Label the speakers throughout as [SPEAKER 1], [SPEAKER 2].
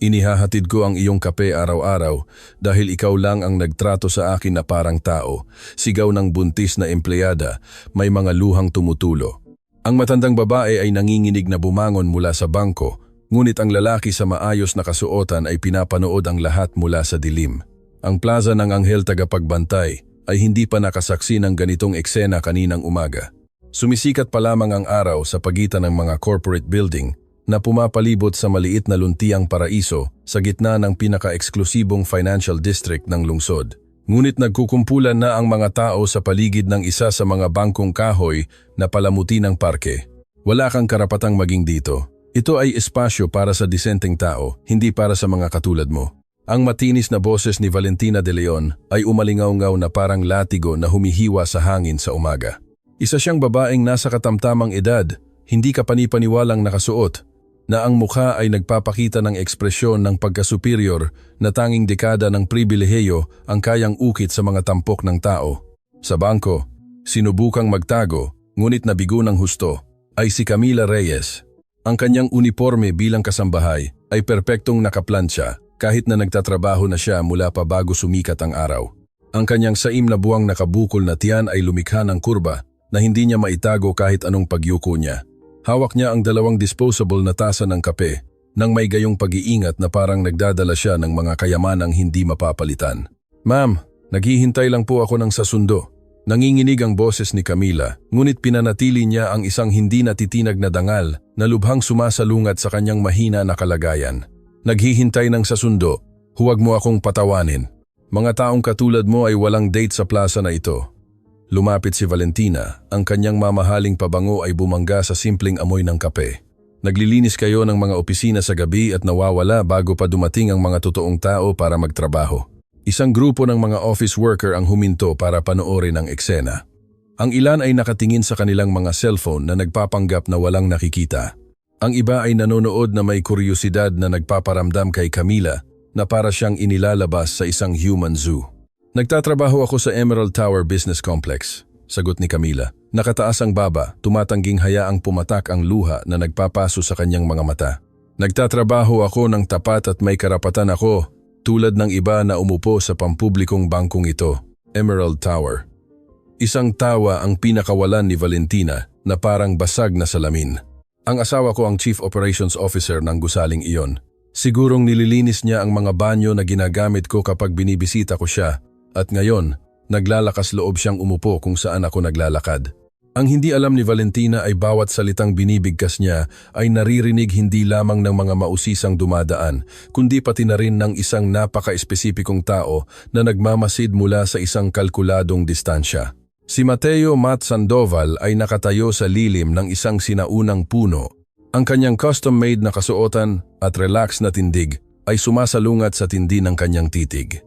[SPEAKER 1] Inihahatid ko ang iyong kape araw-araw dahil ikaw lang ang nagtrato sa akin na parang tao. Sigaw ng buntis na empleyada, may mga luhang tumutulo. Ang matandang babae ay nanginginig na bumangon mula sa bangko, ngunit ang lalaki sa maayos na kasuotan ay pinapanood ang lahat mula sa dilim. Ang plaza ng Anghel Tagapagbantay ay hindi pa nakasaksi ng ganitong eksena kaninang umaga. Sumisikat pa lamang ang araw sa pagitan ng mga corporate building na pumapalibot sa maliit na luntiang paraiso sa gitna ng pinaka-eksklusibong financial district ng lungsod. Ngunit nagkukumpulan na ang mga tao sa paligid ng isa sa mga bangkong kahoy na palamuti ng parke. Wala kang karapatang maging dito. Ito ay espasyo para sa disenteng tao, hindi para sa mga katulad mo. Ang matinis na boses ni Valentina de Leon ay umalingaw-ngaw na parang latigo na humihiwa sa hangin sa umaga. Isa siyang babaeng nasa katamtamang edad, hindi kapani-paniwalang nakasuot, na ang mukha ay nagpapakita ng ekspresyon ng pagkasuperior na tanging dekada ng pribilehiyo ang kayang ukit sa mga tampok ng tao. Sa bangko, sinubukang magtago, ngunit nabigo ng husto, ay si Camila Reyes. Ang kanyang uniforme bilang kasambahay ay perpektong nakaplansya kahit na nagtatrabaho na siya mula pa bago sumikat ang araw. Ang kanyang saim na buwang nakabukol na tiyan ay lumikha ng kurba na hindi niya maitago kahit anong pagyuko niya. Hawak niya ang 2 disposable na tasa ng kape nang may gayong pag-iingat na parang nagdadala siya ng mga kayamanang hindi mapapalitan. "Ma'am, naghihintay lang po ako ng sasundo." Nanginginig ang boses ni Camila, ngunit pinanatili niya ang isang hindi natitinag na dangal na lubhang sumasalungat sa kanyang mahina na kalagayan. "Naghihintay ng sasundo, huwag mo akong patawanin. Mga taong katulad mo ay walang date sa plaza na ito." Lumapit si Valentina, ang kanyang mamahaling pabango ay bumangga sa simpleng amoy ng kape. "Naglilinis kayo ng mga opisina sa gabi at nawawala bago pa dumating ang mga totoong tao para magtrabaho." Isang grupo ng mga office worker ang huminto para panoorin ang eksena. Ang ilan ay nakatingin sa kanilang mga cellphone na nagpapanggap na walang nakikita. Ang iba ay nanonood na may kuryosidad na nagpaparamdam kay Camila na para siyang inilalabas sa isang human zoo. "Nagtatrabaho ako sa Emerald Tower Business Complex," sagot ni Camila. Nakataas ang baba, tumatangging hayaang pumatak ang luha na nagpapaso sa kanyang mga mata. "Nagtatrabaho ako ng tapat at may karapatan ako, tulad ng iba na umupo sa pampublikong bangkong ito." Emerald Tower. Isang tawa ang pinakawalan ni Valentina na parang basag na salamin. "Ang asawa ko ang Chief Operations Officer ng gusaling iyon. Sigurong nililinis niya ang mga banyo na ginagamit ko kapag binibisita ko siya. At ngayon, naglalakas loob siyang umupo kung saan ako naglalakad." Ang hindi alam ni Valentina ay bawat salitang binibigkas niya ay naririnig hindi lamang ng mga mausisang dumadaan, kundi pati na rin ng isang napaka-espesipikong tao na nagmamasid mula sa isang kalkuladong distansya. Si Mateo Matt Sandoval ay nakatayo sa lilim ng isang sinaunang puno. Ang kanyang custom-made na kasuotan at relax na tindig ay sumasalungat sa tindi ng kanyang titig.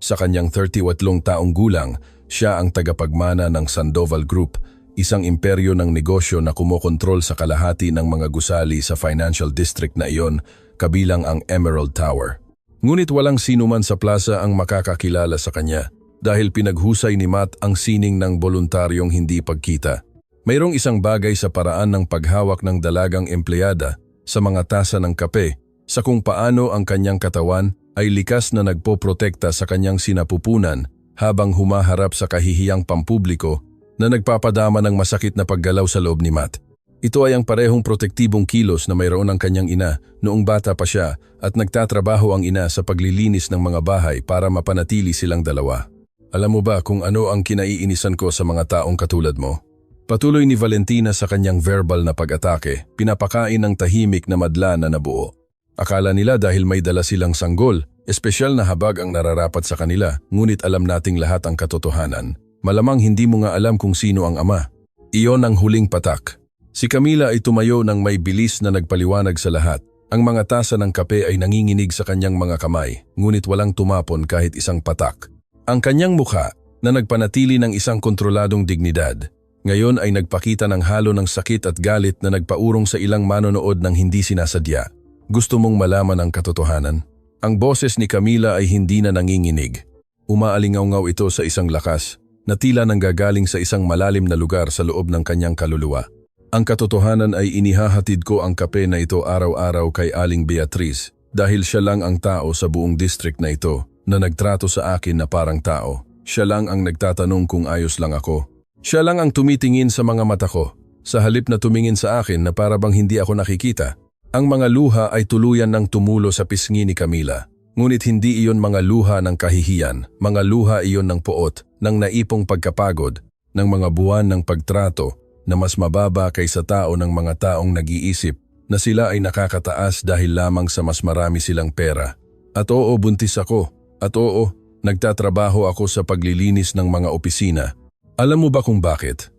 [SPEAKER 1] Sa kanyang 38 taong gulang, siya ang tagapagmana ng Sandoval Group, isang imperyo ng negosyo na kumokontrol sa kalahati ng mga gusali sa financial district na iyon, kabilang ang Emerald Tower. Ngunit walang sinuman sa plaza ang makakakilala sa kanya dahil pinaghusay ni Matt ang sining ng voluntaryong hindi pagkita. Mayroong isang bagay sa paraan ng paghawak ng dalagang empleyada sa mga tasa ng kape, sa kung paano ang kanyang katawan ay likas na nagpoprotekta sa kanyang sinapupunan habang humaharap sa kahihiyang pampubliko na nagpapadama ng masakit na paggalaw sa loob ni Matt. Ito ay ang parehong protektibong kilos na mayroon ng kanyang ina noong bata pa siya at nagtatrabaho ang ina sa paglilinis ng mga bahay para mapanatili silang dalawa. "Alam mo ba kung ano ang kinaiinisan ko sa mga taong katulad mo?" Patuloy ni Valentina sa kanyang verbal na pag-atake, pinapakain ng tahimik na madla na nabuo. Akala nila dahil may dala silang sanggol, espesyal na habag ang nararapat sa kanila, ngunit alam nating lahat ang katotohanan. Malamang hindi mo nga alam kung sino ang ama. Iyon ang huling patak. Si Camila ay tumayo ng may bilis na nagpaliwanag sa lahat. Ang mga tasa ng kape ay nanginginig sa kanyang mga kamay, ngunit walang tumapon kahit isang patak. Ang kanyang mukha, na nagpanatili ng isang kontroladong dignidad, ngayon ay nagpakita ng halo ng sakit at galit na nagpaurong sa ilang manonood ng hindi sinasadya. "Gusto mong malaman ang katotohanan?" Ang boses ni Camila ay hindi na nanginginig. Umaalingaw-ngaw ito sa isang lakas, na tila nanggagaling sa isang malalim na lugar sa loob ng kanyang kaluluwa. "Ang katotohanan ay inihahatid ko ang kape na ito araw-araw kay Aling Beatriz, dahil siya lang ang tao sa buong district na ito na nagtrato sa akin na parang tao. Siya lang ang nagtatanong kung ayos lang ako. Siya lang ang tumitingin sa mga mata ko, sa halip na tumingin sa akin na para bang hindi ako nakikita. Ang mga luha ay tuluyan ng tumulo sa pisngi ni Camila. Ngunit hindi iyon mga luha ng kahihiyan, mga luha iyon ng poot, ng naipong pagkapagod, ng mga buwan ng pagtrato na mas mababa kaysa tao ng mga taong nag-iisip na sila ay nakakataas dahil lamang sa mas marami silang pera. At oo, buntis ako. At oo, nagtatrabaho ako sa paglilinis ng mga opisina. Alam mo ba kung bakit?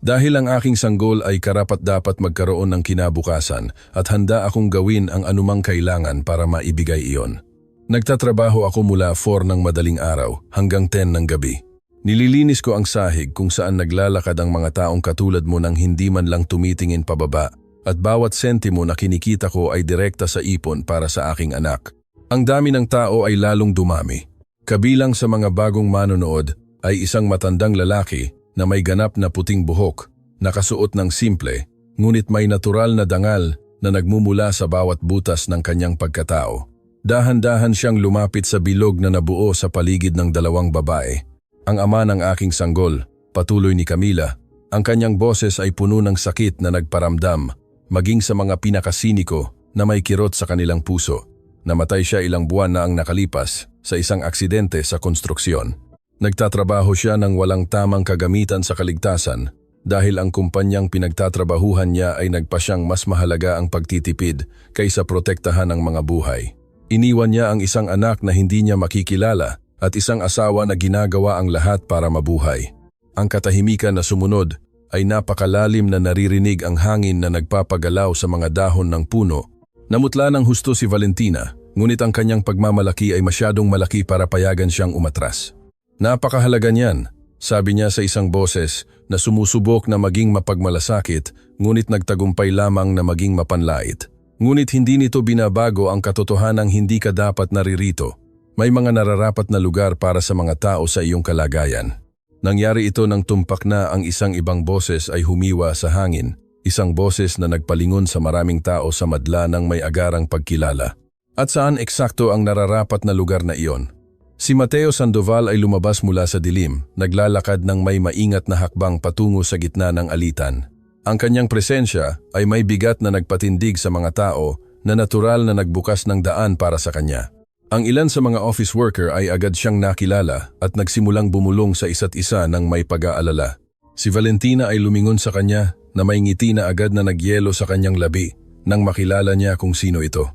[SPEAKER 1] Dahil ang aking sanggol ay karapat-dapat magkaroon ng kinabukasan at handa akong gawin ang anumang kailangan para maibigay iyon. Nagtatrabaho ako mula 4 ng madaling araw hanggang 10 ng gabi. Nililinis ko ang sahig kung saan naglalakad ang mga taong katulad mo nang hindi man lang tumitingin pababa at bawat sentimo na kinikita ko ay direkta sa ipon para sa aking anak. Ang dami ng tao ay lalong dumami. Kabilang sa mga bagong manonood ay isang matandang lalaki na may ganap na puting buhok, nakasuot ng simple, ngunit may natural na dangal na nagmumula sa bawat butas ng kanyang pagkatao. Dahan-dahan siyang lumapit sa bilog na nabuo sa paligid ng 2 babae. Ang ama ng aking sanggol, patuloy ni Camila, ang kanyang boses ay puno ng sakit na nagparamdam, maging sa mga pinakasiniko na may kirot sa kanilang puso. Namatay siya ilang buwan na ang nakalipas sa isang aksidente sa konstruksyon. Nagtatrabaho siya ng walang tamang kagamitan sa kaligtasan dahil ang kumpanyang pinagtatrabahuhan niya ay nagpasyang mas mahalaga ang pagtitipid kaysa protektahan ang mga buhay. Iniwan niya ang isang anak na hindi niya makikilala at isang asawa na ginagawa ang lahat para mabuhay. Ang katahimikan na sumunod ay napakalalim na naririnig ang hangin na nagpapagalaw sa mga dahon ng puno. Namutla ng husto si Valentina, ngunit ang kanyang pagmamalaki ay masyadong malaki para payagan siyang umatras. Napakahalaga niyan, sabi niya sa isang boses na sumusubok na maging mapagmalasakit ngunit nagtagumpay lamang na maging mapanlait. Ngunit hindi nito binabago ang katotohanang hindi ka dapat naririto. May mga nararapat na lugar para sa mga tao sa iyong kalagayan. Nangyari ito nang tumpak na ang isang ibang boses ay humiwa sa hangin, isang boses na nagpalingon sa maraming tao sa madla ng may agarang pagkilala. At saan eksakto ang nararapat na lugar na iyon? Si Mateo Sandoval ay lumabas mula sa dilim, naglalakad ng may maingat na hakbang patungo sa gitna ng alitan. Ang kanyang presensya ay may bigat na nagpatindig sa mga tao na natural na nagbukas ng daan para sa kanya. Ang ilan sa mga office worker ay agad siyang nakilala at nagsimulang bumulong sa isa't isa ng may pag-aalala. Si Valentina ay lumingon sa kanya na may ngiti na agad na nagyelo sa kanyang labi nang makilala niya kung sino ito.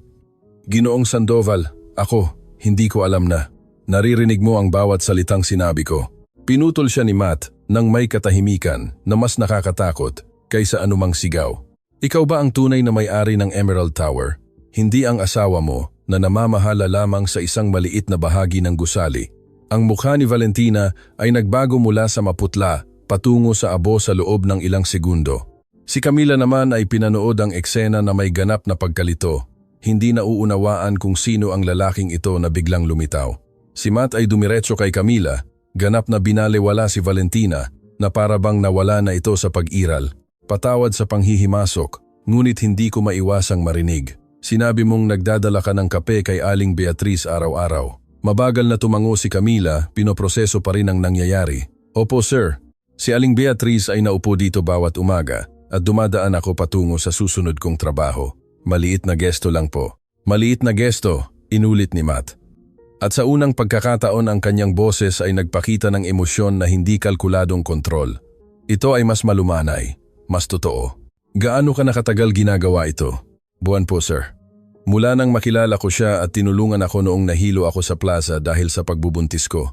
[SPEAKER 1] Ginoong Sandoval, ako, hindi ko alam na. Naririnig mo ang bawat salitang sinabi ko. Pinutol siya ni Matt nang may katahimikan na mas nakakatakot kaysa anumang sigaw. Ikaw ba ang tunay na may-ari ng Emerald Tower? Hindi ang asawa mo na namamahala lamang sa isang maliit na bahagi ng gusali. Ang mukha ni Valentina ay nagbago mula sa maputla patungo sa abo sa loob ng ilang segundo. Si Camila naman ay pinanood ang eksena na may ganap na pagkalito. Hindi nauunawaan kung sino ang lalaking ito na biglang lumitaw. Si Matt ay dumiretso kay Camila, ganap na binalewala si Valentina na para bang nawala na ito sa pag-iral. Patawad sa panghihimasok, ngunit hindi ko maiwasang marinig. Sinabi mong nagdadala ka ng kape kay Aling Beatriz araw-araw. Mabagal na tumango si Camila, pinoproseso pa rin ang nangyayari. Opo sir, si Aling Beatriz ay naupo dito bawat umaga at dumadaan ako patungo sa susunod kong trabaho. Maliit na gesto lang po. Maliit na gesto, inulit ni Matt. At sa unang pagkakataon ang kanyang boses ay nagpakita ng emosyon na hindi kalkuladong kontrol. Ito ay mas malumanay, mas totoo. Gaano ka nakatagal ginagawa ito? Buwan po sir. Mula nang makilala ko siya at tinulungan ako noong nahilo ako sa plaza dahil sa pagbubuntis ko.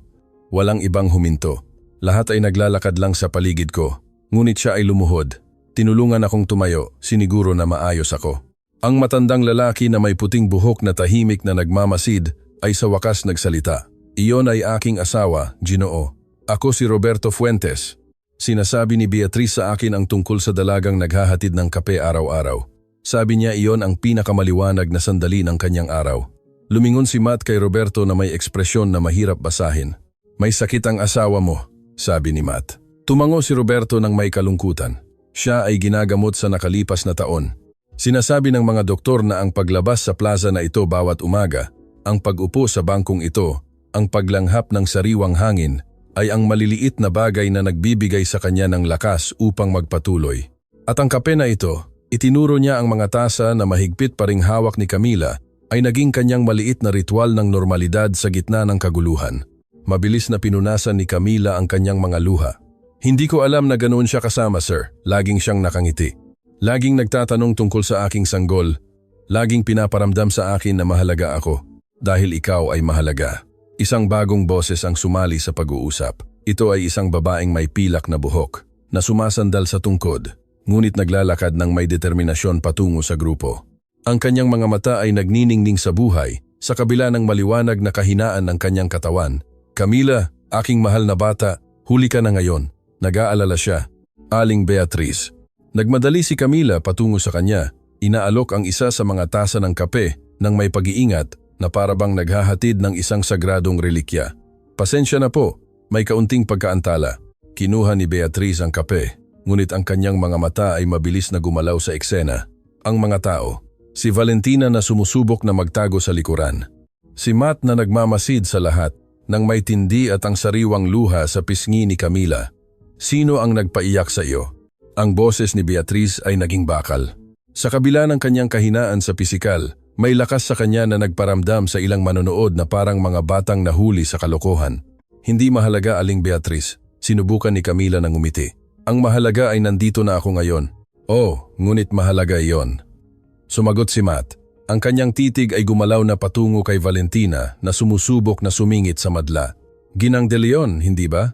[SPEAKER 1] Walang ibang huminto. Lahat ay naglalakad lang sa paligid ko. Ngunit siya ay lumuhod. Tinulungan akong tumayo, siniguro na maayos ako. Ang matandang lalaki na may puting buhok na tahimik na nagmamasid ay sa wakas nagsalita. Iyon ay aking asawa, Ginoo. Ako si Roberto Fuentes. Sinasabi ni Beatriz sa akin ang tungkol sa dalagang naghahatid ng kape araw-araw. Sabi niya iyon ang pinakamaliwanag na sandali ng kanyang araw. Lumingon si Matt kay Roberto na may ekspresyon na mahirap basahin. May sakit ang asawa mo, sabi ni Matt. Tumango si Roberto ng may kalungkutan. Siya ay ginagamot sa nakalipas na taon. Sinasabi ng mga doktor na ang paglabas sa plaza na ito bawat umaga, ang pag-upo sa bangkong ito, ang paglanghap ng sariwang hangin, ay ang maliliit na bagay na nagbibigay sa kanya ng lakas upang magpatuloy. At ang kape na ito, itinuro niya ang mga tasa na mahigpit pa ring hawak ni Camila, ay naging kanyang maliit na ritual ng normalidad sa gitna ng kaguluhan. Mabilis na pinunasan ni Camila ang kanyang mga luha. Hindi ko alam na ganoon siya kasama, sir. Laging siyang nakangiti. Laging nagtatanong tungkol sa aking sanggol. Laging pinaparamdam sa akin na mahalaga ako. Dahil ikaw ay mahalaga. Isang bagong boses ang sumali sa pag-uusap. Ito ay isang babaeng may pilak na buhok, na sumasandal sa tungkod, ngunit naglalakad ng may determinasyon patungo sa grupo. Ang kanyang mga mata ay nagniningning sa buhay, sa kabila ng maliwanag na kahinaan ng kanyang katawan. Camila, aking mahal na bata, huli ka na ngayon. Nag-aalala siya. Aling Beatriz. Nagmadali si Camila patungo sa kanya. Inaalok ang isa sa mga tasa ng kape ng may pag-iingat na parabang naghahatid ng isang sagradong relikya. Pasensya na po, may kaunting pagkaantala. Kinuha ni Beatriz ang kape, ngunit ang kanyang mga mata ay mabilis na gumalaw sa eksena. Ang mga tao. Si Valentina na sumusubok na magtago sa likuran. Si Matt na nagmamasid sa lahat nang may tindi at ang sariwang luha sa pisngi ni Camila. Sino ang nagpaiyak sa iyo? Ang boses ni Beatriz ay naging bakal. Sa kabila ng kanyang kahinaan sa pisikal, may lakas sa kanya na nagparamdam sa ilang manonood na parang mga batang nahuli sa kalokohan. Hindi mahalaga, Aling Beatriz. Sinubukan ni Camila ng umiti. Ang mahalaga ay nandito na ako ngayon. Oh, ngunit mahalaga iyon. Sumagot si Matt. Ang kanyang titig ay gumalaw na patungo kay Valentina na sumusubok na sumingit sa madla. Ginang De Leon, hindi ba?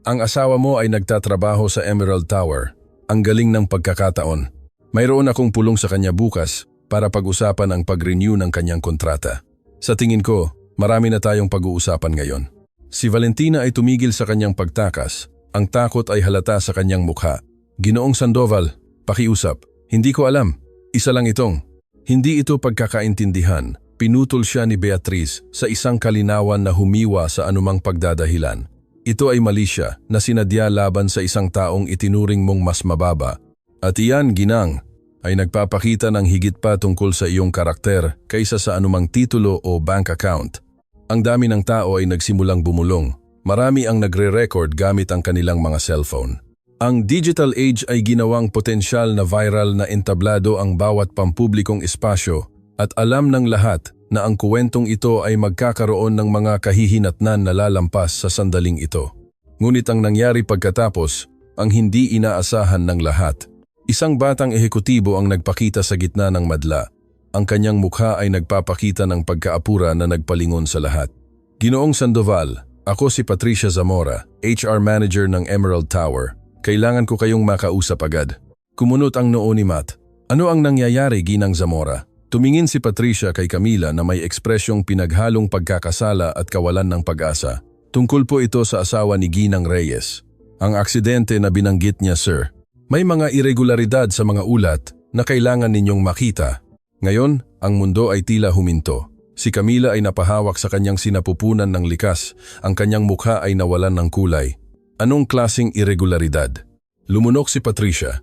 [SPEAKER 1] Ang asawa mo ay nagtatrabaho sa Emerald Tower. Ang galing ng pagkakataon. Mayroon akong pulong sa kanya bukas para pag-usapan ang pag-renew ng kanyang kontrata. Sa tingin ko, marami na tayong pag-uusapan ngayon. Si Valentina ay tumigil sa kanyang pagtakas. Ang takot ay halata sa kanyang mukha. Ginoong Sandoval, pakiusap. Hindi ko alam. Isa lang itong. Hindi ito pagkakaintindihan. Pinutol siya ni Beatriz sa isang kalinawan na humiwa sa anumang pagdadahilan. Ito ay mali siya na sinadya laban sa isang taong itinuring mong mas mababa. At iyan, Ginang, ay nagpapakita ng higit pa tungkol sa iyong karakter kaysa sa anumang titulo o bank account. Ang dami ng tao ay nagsimulang bumulong. Marami ang nagre-record gamit ang kanilang mga cellphone. Ang digital age ay ginawang potensyal na viral na entablado ang bawat pampublikong espasyo at alam ng lahat na ang kuwentong ito ay magkakaroon ng mga kahihinatnan na lalampas sa sandaling ito. Ngunit ang nangyari pagkatapos, ang hindi inaasahan ng lahat. Isang batang ehekutibo ang nagpakita sa gitna ng madla. Ang kanyang mukha ay nagpapakita ng pagkaapura na nagpalingon sa lahat. Ginoong Sandoval, ako si Patricia Zamora, HR Manager ng Emerald Tower. Kailangan ko kayong makausap agad. Kumunot ang noo ni Matt. Ano ang nangyayari, Ginang Zamora? Tumingin si Patricia kay Camila na may ekspresyong pinaghalong pagkakasala at kawalan ng pag-asa. Tungkol po ito sa asawa ni Ginang Reyes. Ang aksidente na binanggit niya, sir. May mga irregularidad sa mga ulat na kailangan ninyong makita. Ngayon, ang mundo ay tila huminto. Si Camila ay napahawak sa kanyang sinapupunan ng likas. Ang kanyang mukha ay nawalan ng kulay. Anong klaseng irregularidad? Lumunok si Patricia.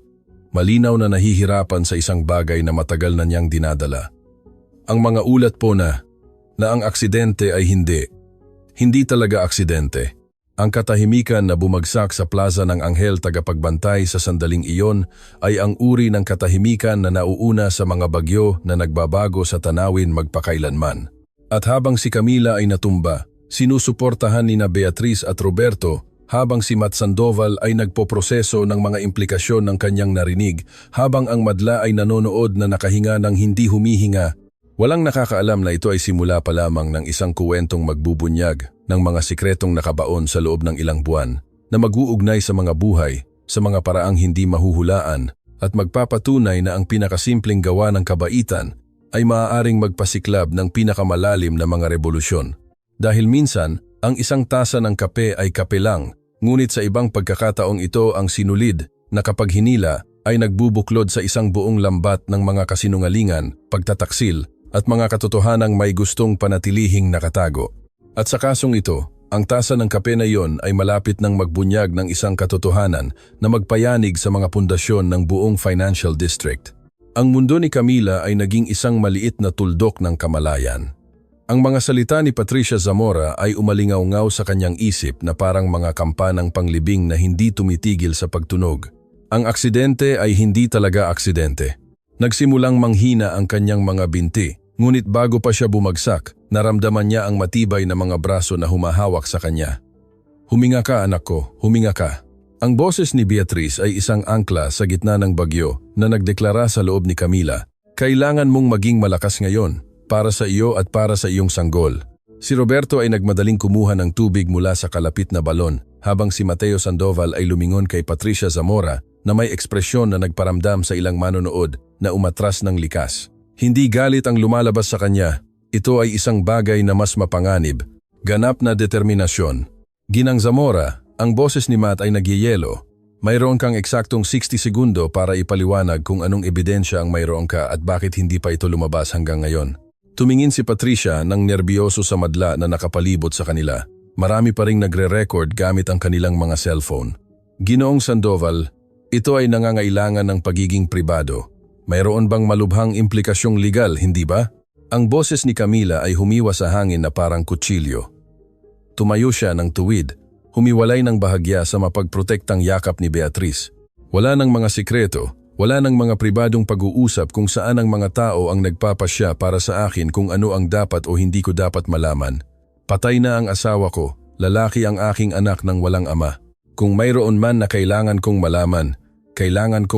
[SPEAKER 1] Malinaw na nahihirapan sa isang bagay na matagal na niyang dinadala. Ang mga ulat po na ang aksidente ay hindi talaga aksidente. Ang katahimikan na bumagsak sa plaza ng Anghel Tagapagbantay sa sandaling iyon ay ang uri ng katahimikan na nauuna sa mga bagyo na nagbabago sa tanawin magpakailanman. At habang si Camila ay natumba, sinusuportahan ni Beatriz at Roberto habang si Matt Sandoval ay nagpoproseso ng mga implikasyon ng kanyang narinig habang ang madla ay nanonood na nakahinga ng hindi humihinga. Walang nakakaalam na ito ay simula pa lamang ng isang kuwentong magbubunyag ng mga sikretong nakabaon sa loob ng ilang buwan na mag-uugnay sa mga buhay, sa mga paraang hindi mahuhulaan at magpapatunay na ang pinakasimpleng gawa ng kabaitan ay maaaring magpasiklab ng pinakamalalim na mga revolusyon. Dahil minsan, ang isang tasa ng kape ay kape lang, ngunit sa ibang pagkakataong ito ang sinulid na kapag hinila ay nagbubuklod sa isang buong lambat ng mga kasinungalingan, pagtataksil at mga katotohanang may gustong panatilihing nakatago. At sa kasong ito, ang tasa ng kape na iyon ay malapit ng magbunyag ng isang katotohanan na magpayanig sa mga pundasyon ng buong financial district. Ang mundo ni Camila ay naging isang maliit na tuldok ng kamalayan. Ang mga salita ni Patricia Zamora ay umalingaw-ngaw sa kanyang isip na parang mga kampanang panglibing na hindi tumitigil sa pagtunog. Ang aksidente ay hindi talaga aksidente. Nagsimulang manghina ang kanyang mga binti, ngunit bago pa siya bumagsak, naramdaman niya ang matibay na mga braso na humahawak sa kanya. "Huminga ka, anak ko, huminga ka." Ang boses ni Beatrice ay isang angkla sa gitna ng bagyo na nagdeklara sa loob ni Camila, "Kailangan mong maging malakas ngayon, para sa iyo at para sa iyong sanggol." Si Roberto ay nagmadaling kumuha ng tubig mula sa kalapit na balon, habang si Mateo Sandoval ay lumingon kay Patricia Zamora na may ekspresyon na nagparamdam sa ilang manonood na umatras ng likas. Hindi galit ang lumalabas sa kanya, ito ay isang bagay na mas mapanganib, ganap na determinasyon. "Ginang Zamora," ang boses ni Matt ay nagyeyelo. "Mayroon kang eksaktong 60 segundo para ipaliwanag kung anong ebidensya ang mayroon ka at bakit hindi pa ito lumabas hanggang ngayon." Tumingin si Patricia ng nerbiyoso sa madla na nakapalibot sa kanila. Marami pa ring nagre-record gamit ang kanilang mga cellphone. "Ginoong Sandoval, ito ay nangangailangan ng pagiging pribado. Mayroon bang malubhang implikasyong legal, hindi ba?" Ang boses ni Camila ay humiwa sa hangin na parang kutsilyo. Tumayo siya ng tuwid, humiwalay ng bahagya sa mapagprotektang yakap ni Beatrice. Wala ng mga sikreto, wala ng mga pribadong pag-uusap kung saan ang mga tao ang nagpapasya para sa akin kung ano ang dapat o hindi ko dapat malaman. Patay na ang asawa ko, lalaki ang aking anak ng walang ama. Kung mayroon man na kailangan kong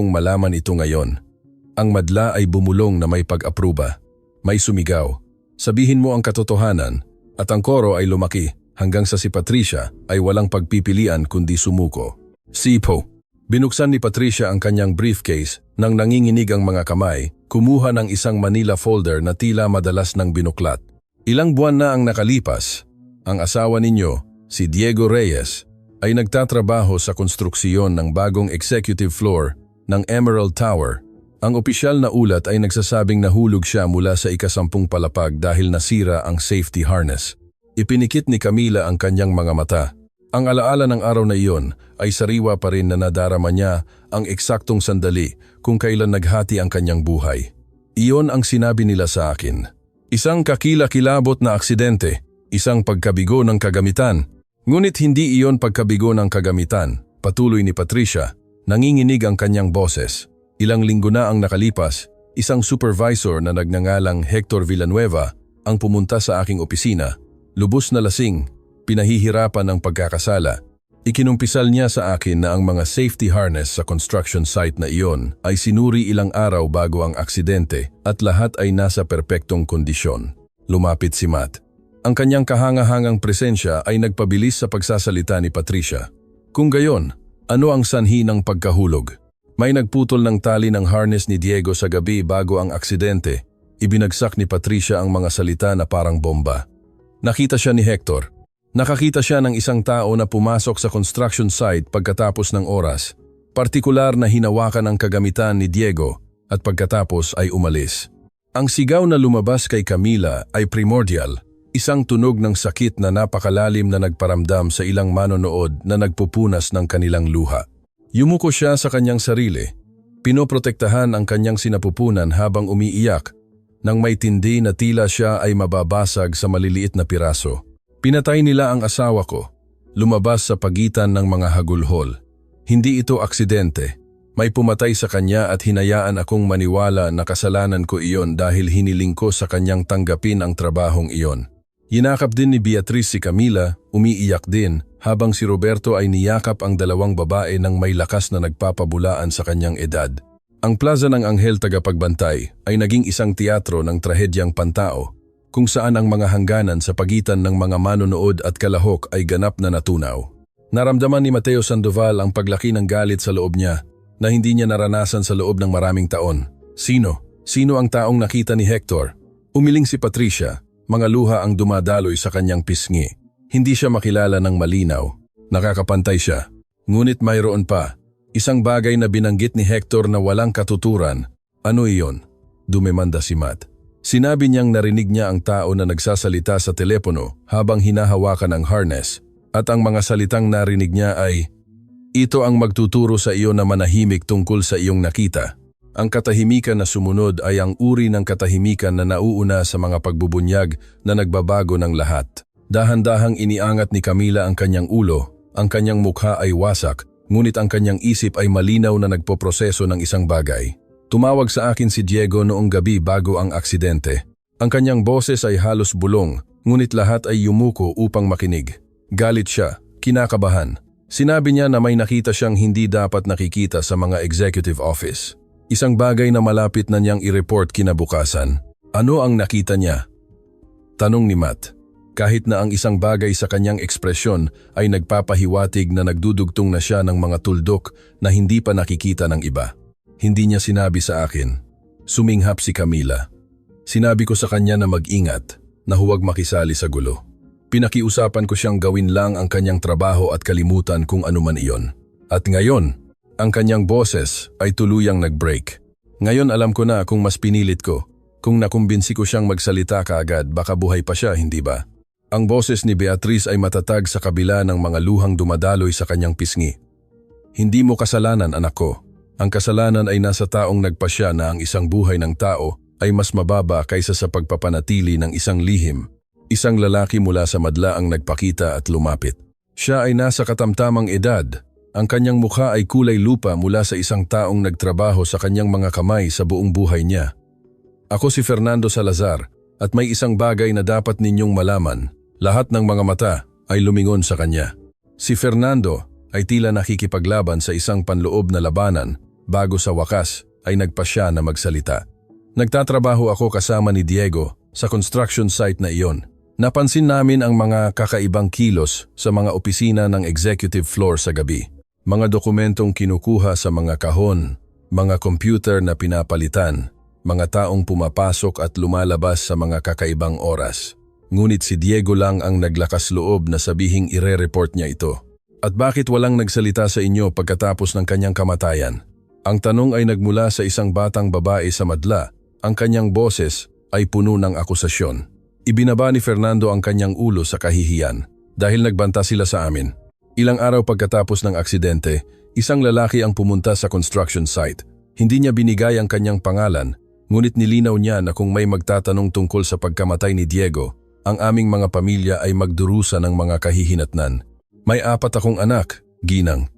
[SPEAKER 1] malaman ito ngayon. Ang madla ay bumulong na may pag-apruba. May sumigaw, "Sabihin mo ang katotohanan," at ang koro ay lumaki. Hanggang sa si Patricia ay walang pagpipilian kundi sumuko. "Sipo." Binuksan ni Patricia ang kanyang briefcase nang nanginginig ang mga kamay, kumuha ng isang Manila folder na tila madalas ng binuklat. "Ilang buwan na ang nakalipas. Ang asawa ninyo, si Diego Reyes, ay nagtatrabaho sa konstruksiyon ng bagong executive floor ng Emerald Tower. Ang opisyal na ulat ay nagsasabing nahulog siya mula sa ika-10 palapag dahil nasira ang safety harness." Ipinikit ni Camila ang kanyang mga mata. Ang alaala ng araw na iyon ay sariwa pa rin na nadarama niya ang eksaktong sandali kung kailan naghati ang kanyang buhay. Iyon ang sinabi nila sa akin. Isang kakila-kilabot na aksidente, isang pagkabigo ng kagamitan. Ngunit hindi iyon pagkabigo ng kagamitan, patuloy ni Patricia, nanginginig ang kanyang boses. Ilang linggo na ang nakalipas, isang supervisor na nagngangalang Hector Villanueva ang pumunta sa aking opisina. Lubos na lasing, pinahihirapan ang pagkakasala. Ikinumpisal niya sa akin na ang mga safety harness sa construction site na iyon ay sinuri ilang araw bago ang aksidente at lahat ay nasa perpektong kondisyon. Lumapit si Matt. Ang kanyang kahangahangang presensya ay nagpabilis sa pagsasalita ni Patricia. "Kung gayon, ano ang sanhi ng pagkahulog?" May nagputol ng tali ng harness ni Diego sa gabi bago ang aksidente. Ibinagsak ni Patricia ang mga salita na parang bomba. Nakita siya ni Hector. Nakakita siya ng isang tao na pumasok sa construction site pagkatapos ng oras. Partikular na hinawakan ang kagamitan ni Diego at pagkatapos ay umalis. Ang sigaw na lumabas kay Camila ay primordial, isang tunog ng sakit na napakalalim na nagparamdam sa ilang manonood na nagpupunas ng kanilang luha. Yumuko siya sa kanyang sarili. Pinoprotektahan ang kanyang sinapupunan habang umiiyak, nang may tindi na tila siya ay mababasag sa maliliit na piraso. "Pinatay nila ang asawa ko." Lumabas sa pagitan ng mga hagulhol. "Hindi ito aksidente. May pumatay sa kanya at hinayaan akong maniwala na kasalanan ko iyon dahil hiniling ko sa kanyang tanggapin ang trabahong iyon." Yinakap din ni Beatrice si Camila, umiiyak din, habang si Roberto ay niyakap ang dalawang babae ng may lakas na nagpapabulaan sa kanyang edad. Ang plaza ng Anghel Tagapagbantay ay naging isang teatro ng trahedyang pantao, kung saan ang mga hangganan sa pagitan ng mga manonood at kalahok ay ganap na natunaw. Naramdaman ni Mateo Sandoval ang paglaki ng galit sa loob niya na hindi niya naranasan sa loob ng maraming taon. Sino ang taong nakita ni Hector? Umiling si Patricia, mga luha ang dumadaloy sa kanyang pisngi. Hindi siya makilala ng malinaw. Nakakapantay siya. Ngunit mayroon pa. Isang bagay na binanggit ni Hector na walang katuturan. Ano iyon? Dumemanda si Matt. Sinabi niyang narinig niya ang tao na nagsasalita sa telepono habang hinahawakan ang harness at ang mga salitang narinig niya ay, "Ito ang magtuturo sa iyo na manahimik tungkol sa iyong nakita." Ang katahimikan na sumunod ay ang uri ng katahimikan na nauuna sa mga pagbubunyag na nagbabago ng lahat. Dahan-dahang iniangat ni Camila ang kanyang ulo, ang kanyang mukha ay wasak, ngunit ang kanyang isip ay malinaw na nagpoproseso ng isang bagay. Tumawag sa akin si Diego noong gabi bago ang aksidente. Ang kanyang boses ay halos bulong, ngunit lahat ay yumuko upang makinig. Galit siya, kinakabahan. Sinabi niya na may nakita siyang hindi dapat nakikita sa mga executive office. Isang bagay na malapit na niyang i-report kinabukasan. Ano ang nakita niya? Tanong ni Matt. Kahit na ang isang bagay sa kanyang ekspresyon ay nagpapahiwatig na nagdudugtong na siya ng mga tuldok na hindi pa nakikita ng iba. Hindi niya sinabi sa akin. Suminghap si Camila. Sinabi ko sa kanya na mag-ingat, na huwag makisali sa gulo. Pinakiusapan ko siyang gawin lang ang kanyang trabaho at kalimutan kung ano man iyon. At ngayon, ang kanyang boses ay tuluyang nag-break. Ngayon alam ko na kung mas pinilit ko. Kung nakumbinsi ko siyang magsalita kaagad, baka buhay pa siya, hindi ba? Ang boses ni Beatriz ay matatag sa kabila ng mga luhang dumadaloy sa kanyang pisngi. Hindi mo kasalanan, anak ko. Ang kasalanan ay nasa taong nagpasya na ang isang buhay ng tao ay mas mababa kaysa sa pagpapanatili ng isang lihim. Isang lalaki mula sa madla ang nagpakita at lumapit. Siya ay nasa katamtamang edad. Ang kanyang mukha ay kulay lupa mula sa isang taong nagtrabaho sa kanyang mga kamay sa buong buhay niya. Ako si Fernando Salazar at may isang bagay na dapat ninyong malaman. Lahat ng mga mata ay lumingon sa kanya. Si Fernando ay tila nakikipaglaban sa isang panloob na labanan bago sa wakas ay nagpasya na magsalita. Nagtatrabaho ako kasama ni Diego sa construction site na iyon. Napansin namin ang mga kakaibang kilos sa mga opisina ng executive floor sa gabi. Mga dokumentong kinukuha sa mga kahon, mga computer na pinapalitan, mga taong pumapasok at lumalabas sa mga kakaibang oras. Ngunit si Diego lang ang naglakas loob na sabihing ire-report niya ito. At bakit walang nagsalita sa inyo pagkatapos ng kanyang kamatayan? Ang tanong ay nagmula sa isang batang babae sa madla. Ang kanyang boses ay puno ng akusasyon. Ibinaba ni Fernando ang kanyang ulo sa kahihiyan dahil nagbanta sila sa amin. Ilang araw pagkatapos ng aksidente, isang lalaki ang pumunta sa construction site. Hindi niya binigay ang kanyang pangalan, ngunit nilinaw niya na kung may magtatanong tungkol sa pagkamatay ni Diego, ang aming mga pamilya ay magdurusa ng mga kahihinatnan. May 4 akong anak, ginang.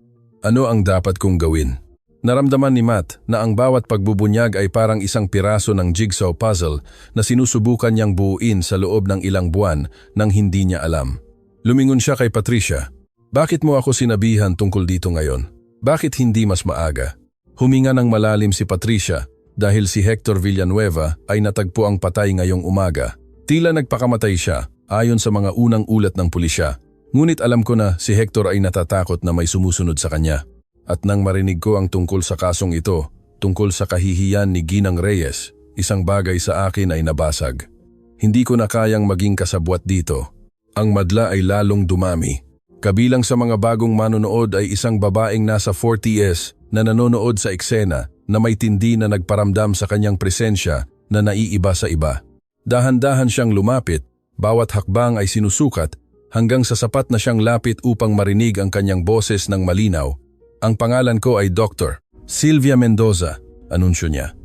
[SPEAKER 1] Ano ang dapat kong gawin? Naramdaman ni Matt na ang bawat pagbubunyag ay parang isang piraso ng jigsaw puzzle na sinusubukan niyang buuin sa loob ng ilang buwan nang hindi niya alam. Lumingon siya kay Patricia. Bakit mo ako sinabihan tungkol dito ngayon? Bakit hindi mas maaga? Huminga ng malalim si Patricia dahil si Hector Villanueva ay natagpo ang patay ngayong umaga. Tila nagpakamatay siya ayon sa mga unang ulat ng pulisya. Ngunit alam ko na si Hector ay natatakot na may sumusunod sa kanya. At nang marinig ko ang tungkol sa kasong ito, tungkol sa kahihiyan ni Ginang Reyes, isang bagay sa akin ay nabasag. Hindi ko na kayang maging kasabwat dito. Ang madla ay lalong dumami. Kabilang sa mga bagong manonood ay isang babaeng nasa 40s na nanonood sa eksena na may tindi na nagparamdam sa kanyang presensya na naiiba sa iba. Dahan-dahan siyang lumapit, bawat hakbang ay sinusukat hanggang sa sapat na siyang lapit upang marinig ang kanyang boses ng malinaw. Ang pangalan ko ay Dr. Sylvia Mendoza, anunsyo niya.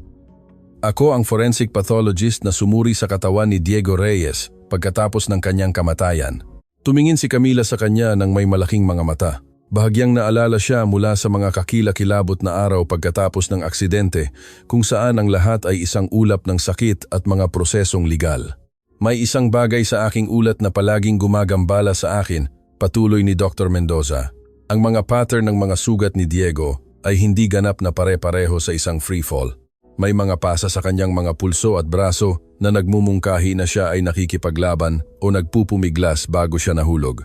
[SPEAKER 1] Ako ang forensic pathologist na sumuri sa katawan ni Diego Reyes pagkatapos ng kanyang kamatayan. Tumingin si Camila sa kanya ng may malaking mga mata. Bahagyang naalala siya mula sa mga kakilakilabot na araw pagkatapos ng aksidente kung saan ang lahat ay isang ulap ng sakit at mga prosesong legal. May isang bagay sa aking ulat na palaging gumagambala sa akin, patuloy ni Dr. Mendoza. Ang mga pattern ng mga sugat ni Diego ay hindi ganap na pare-pareho sa isang freefall. May mga pasa sa kanyang mga pulso at braso na nagmumungkahi na siya ay nakikipaglaban o nagpupumiglas bago siya nahulog.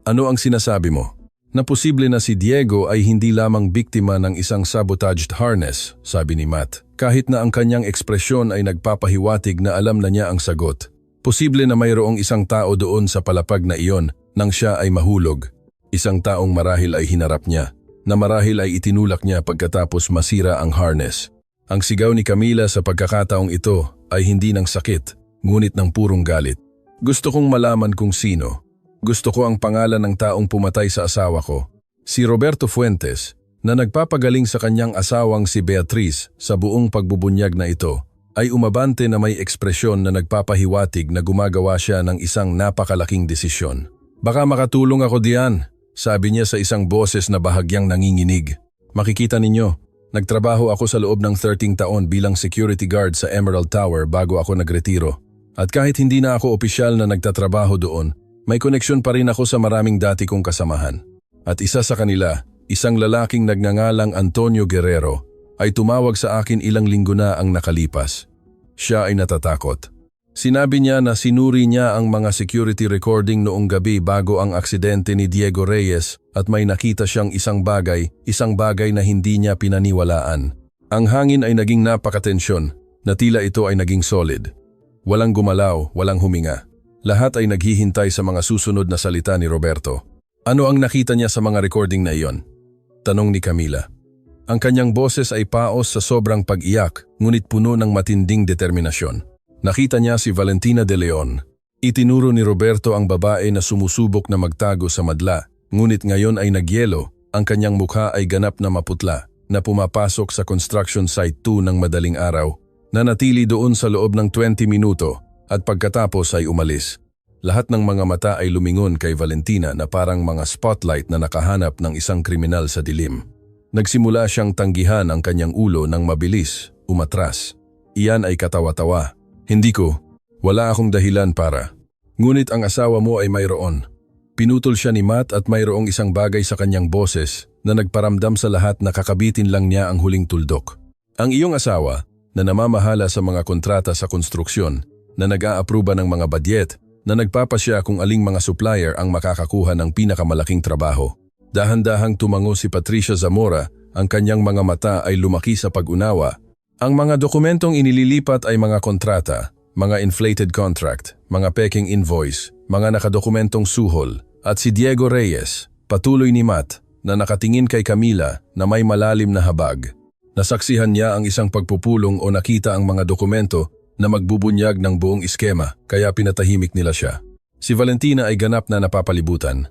[SPEAKER 1] Ano ang sinasabi mo? Na posible na si Diego ay hindi lamang biktima ng isang sabotaged harness, sabi ni Matt. Kahit na ang kanyang ekspresyon ay nagpapahiwatig na alam na niya ang sagot. Posible na mayroong isang tao doon sa palapag na iyon nang siya ay mahulog. Isang taong marahil ay hinarap niya, na marahil ay itinulak niya pagkatapos masira ang harness. Ang sigaw ni Camila sa pagkakataong ito ay hindi ng sakit, ngunit ng purong galit. Gusto kong malaman kung sino. Gusto ko ang pangalan ng taong pumatay sa asawa ko. Si Roberto Fuentes, na nagpapagaling sa kanyang asawang si Beatriz sa buong pagbubunyag na ito, ay umabante na may ekspresyon na nagpapahiwatig na gumagawa siya ng isang napakalaking desisyon. "Baka makatulong ako diyan," sabi niya sa isang boses na bahagyang nanginginig. "Makikita ninyo, nagtrabaho ako sa loob ng 13 taon bilang security guard sa Emerald Tower bago ako nagretiro. At kahit hindi na ako opisyal na nagtatrabaho doon, may koneksyon pa rin ako sa maraming dati kong kasamahan. At isa sa kanila, isang lalaking nagngangalang Antonio Guerrero, ay tumawag sa akin ilang linggo na ang nakalipas. Siya ay natatakot. Sinabi niya na sinuri niya ang mga security recording noong gabi bago ang aksidente ni Diego Reyes at may nakita siyang isang bagay na hindi niya pinaniwalaan. Ang hangin ay naging napakatensyon, na tila ito ay naging solid. Walang gumalaw, walang huminga. Lahat ay naghihintay sa mga susunod na salita ni Roberto. "Ano ang nakita niya sa mga recording na iyon?" tanong ni Camila. Ang kanyang boses ay paos sa sobrang pag-iyak, ngunit puno ng matinding determinasyon. Nakita niya si Valentina de Leon. Itinuro ni Roberto ang babae na sumusubok na magtago sa madla, ngunit ngayon ay nagyelo, ang kanyang mukha ay ganap na maputla, na pumapasok sa construction site 2 ng madaling araw, na natili doon sa loob ng 20 minuto at pagkatapos ay umalis. Lahat ng mga mata ay lumingon kay Valentina na parang mga spotlight na nakahanap ng isang kriminal sa dilim. Nagsimula siyang tanggihan ang kanyang ulo ng mabilis, umatras. Iyan ay katawa-tawa. "Hindi ko. Wala akong dahilan para. Ngunit ang asawa mo ay mayroon." Pinutol siya ni Matt at mayroong isang bagay sa kanyang boses na nagparamdam sa lahat na kakabitin lang niya ang huling tuldok. "Ang iyong asawa, na namamahala sa mga kontrata sa konstruksyon, na nag-aapruba ng mga badyet, na nagpapasya kung aling mga supplier ang makakakuha ng pinakamalaking trabaho." Dahan-dahang tumango si Patricia Zamora, ang kanyang mga mata ay lumaki sa pag-unawa. Ang mga dokumentong inililipat ay mga kontrata, mga inflated contract, mga peking invoice, mga nakadokumentong suhol, at si Diego Reyes, patuloy ni Matt, na nakatingin kay Camila na may malalim na habag. Nasaksihan niya ang isang pagpupulong o nakita ang mga dokumento na magbubunyag ng buong iskema, kaya pinatahimik nila siya. Si Valentina ay ganap na napapalibutan.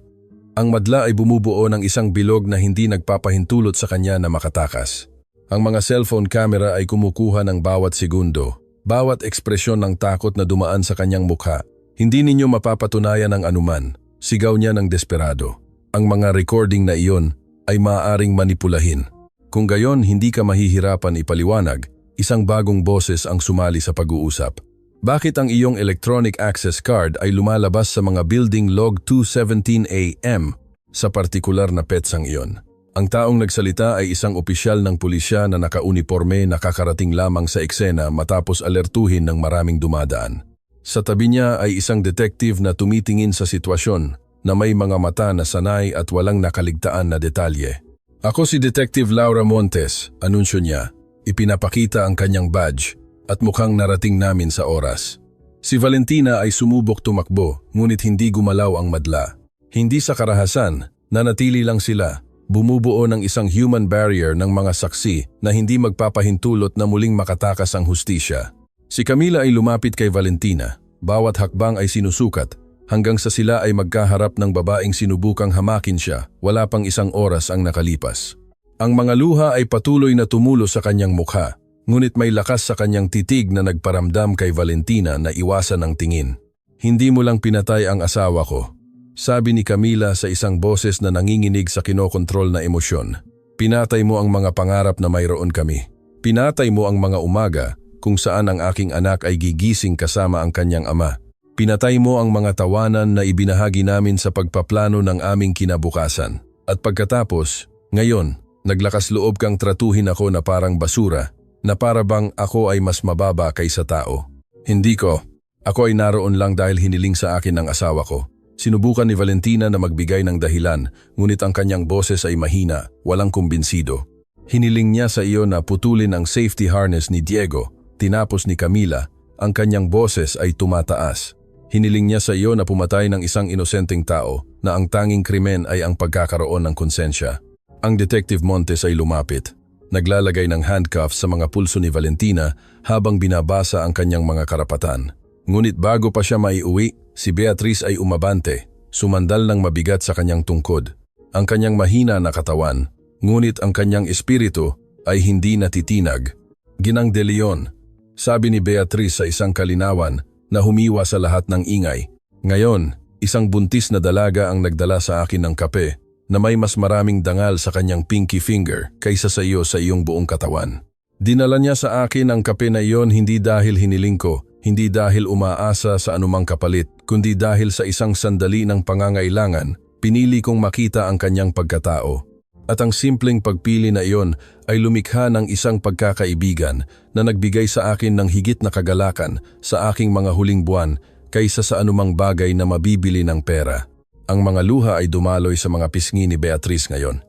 [SPEAKER 1] Ang madla ay bumubuo ng isang bilog na hindi nagpapahintulot sa kanya na makatakas. Ang mga cellphone camera ay kumukuha ng bawat segundo, bawat ekspresyon ng takot na dumaan sa kanyang mukha. "Hindi ninyo mapapatunayan ang anuman," sigaw niya ng desperado. "Ang mga recording na iyon ay maaaring manipulahin. Kung gayon hindi ka mahihirapan ipaliwanag," isang bagong boses ang sumali sa pag-uusap. "Bakit ang iyong electronic access card ay lumalabas sa mga building log 217 AM sa partikular na petsang iyon?" Ang taong nagsalita ay isang opisyal ng pulisya na nakauniporme na kakarating lamang sa eksena matapos alertuhin ng maraming dumadaan. Sa tabi niya ay isang detective na tumitingin sa sitwasyon na may mga mata na sanay at walang nakaligtaan na detalye. "Ako si Detective Laura Montes," anunsyo niya. Ipinapakita ang kanyang badge at mukhang narating namin sa oras. Si Valentina ay sumubok tumakbo, ngunit hindi gumalaw ang madla. Hindi sa karahasan, nanatili lang sila. Bumubuo ng isang human barrier ng mga saksi na hindi magpapahintulot na muling makatakas ang hustisya. Si Camila ay lumapit kay Valentina. Bawat hakbang ay sinusukat, hanggang sa sila ay magkaharap ng babaeng sinubukang hamakin siya. Wala pang isang oras ang nakalipas. Ang mga luha ay patuloy na tumulo sa kanyang mukha, ngunit may lakas sa kanyang titig na nagparamdam kay Valentina na iwasan ang tingin. "Hindi mo lang pinatay ang asawa ko," sabi ni Camila sa isang boses na nanginginig sa kinokontrol na emosyon. "Pinatay mo ang mga pangarap na mayroon kami. Pinatay mo ang mga umaga kung saan ang aking anak ay gigising kasama ang kanyang ama. Pinatay mo ang mga tawanan na ibinahagi namin sa pagpaplano ng aming kinabukasan. At pagkatapos, ngayon, naglakas loob kang tratuhin ako na parang basura, na para bang ako ay mas mababa kaysa tao. Hindi ko. Ako ay naroon lang dahil hiniling sa akin ng asawa ko." Sinubukan ni Valentina na magbigay ng dahilan, ngunit ang kanyang boses ay mahina, walang kumbinsido. "Hiniling niya sa iyo na putulin ang safety harness ni Diego," tinapos ni Camila. Ang kanyang boses ay tumataas. "Hiniling niya sa iyo na pumatay ng isang inosenteng tao, na ang tanging krimen ay ang pagkakaroon ng konsensya." Ang Detective Montes ay lumapit. Naglalagay ng handcuffs sa mga pulso ni Valentina habang binabasa ang kanyang mga karapatan. Ngunit bago pa siya maiuwi, si Beatriz ay umabante, sumandal ng mabigat sa kanyang tungkod. Ang kanyang mahina na katawan, ngunit ang kanyang espiritu ay hindi natitinag. Ginang de Leon, sabi ni Beatrice sa isang kalinawan na humiwa sa lahat ng ingay. Ngayon, isang buntis na dalaga ang nagdala sa akin ng kape na may mas maraming dangal sa kanyang pinky finger kaysa sa iyo sa iyong buong katawan. Dinala niya sa akin ang kape na iyon hindi dahil hiniling ko, hindi dahil umaasa sa anumang kapalit, kundi dahil sa isang sandali ng pangangailangan, pinili kong makita ang kanyang pagkatao. At ang simpleng pagpili na iyon ay lumikha ng isang pagkakaibigan na nagbigay sa akin ng higit na kagalakan sa aking mga huling buwan kaysa sa anumang bagay na mabibili ng pera. Ang mga luha ay dumaloy sa mga pisngi ni Beatrice ngayon.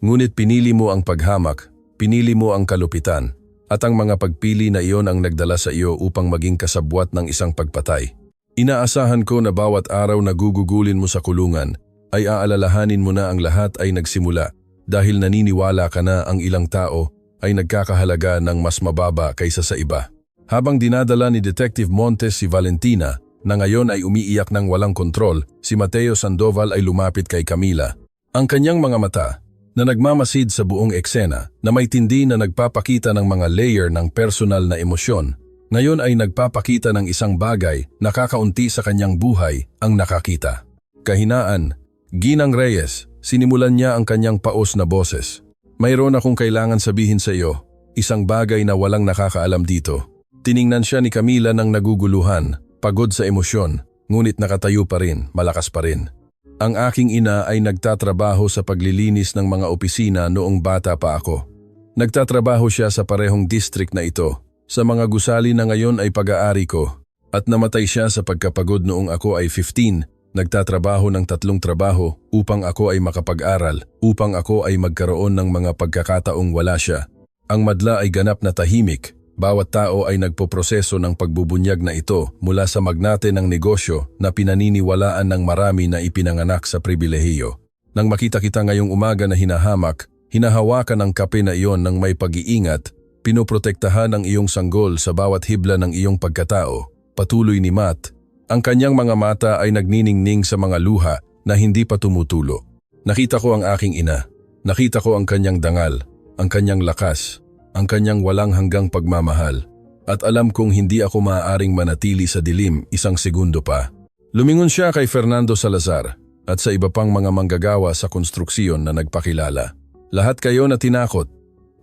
[SPEAKER 1] Ngunit pinili mo ang paghamak, pinili mo ang kalupitan, at ang mga pagpili na iyon ang nagdala sa iyo upang maging kasabwat ng isang pagpatay. Inaasahan ko na bawat araw na gugugulin mo sa kulungan ay aalalahanin mo na ang lahat ay nagsimula dahil naniniwala ka na ang ilang tao ay nagkakahalaga ng mas mababa kaysa sa iba. Habang dinadala ni Detective Montes si Valentina, na ngayon ay umiiyak ng walang kontrol, si Mateo Sandoval ay lumapit kay Camila. Ang kanyang mga mata, na nagmamasid sa buong eksena, na may tindi na nagpapakita ng mga layer ng personal na emosyon, ngayon ay nagpapakita ng isang bagay na kakaunti sa kanyang buhay ang nakakita. Kahinaan, Ginang Reyes, sinimulan niya ang kanyang paos na boses. Mayroon akong kailangan sabihin sa iyo, isang bagay na walang nakakaalam dito. Tiningnan siya ni Camila ng naguguluhan, pagod sa emosyon, ngunit nakatayo pa rin, malakas pa rin. Ang aking ina ay nagtatrabaho sa paglilinis ng mga opisina noong bata pa ako. Nagtatrabaho siya sa parehong district na ito. Sa mga gusali na ngayon ay pag-aari ko. At namatay siya sa pagkapagod noong ako ay 15. Nagtatrabaho ng 3 trabaho upang ako ay makapag-aral, upang ako ay magkaroon ng mga pagkakataong wala siya. Ang madla ay ganap na tahimik. Bawat tao ay nagpoproseso ng pagbubunyag na ito mula sa magnate ng negosyo na pinaniniwalaan ng marami na ipinanganak sa pribilehiyo. Nang makita kita ngayong umaga na hinahamak, hinahawakan ang kape na iyon ng may pag-iingat, pinoprotektahan ang iyong sanggol sa bawat hibla ng iyong pagkatao, patuloy ni Matt. Ang kanyang mga mata ay nagniningning sa mga luha na hindi pa tumutulo. Nakita ko ang aking ina. Nakita ko ang kanyang dangal, ang kanyang lakas, ang kanyang walang hanggang pagmamahal. At alam kong hindi ako maaaring manatili sa dilim isang segundo pa. Lumingon siya kay Fernando Salazar at sa iba pang mga manggagawa sa konstruksyon na nagpakilala. Lahat kayo na tinakot,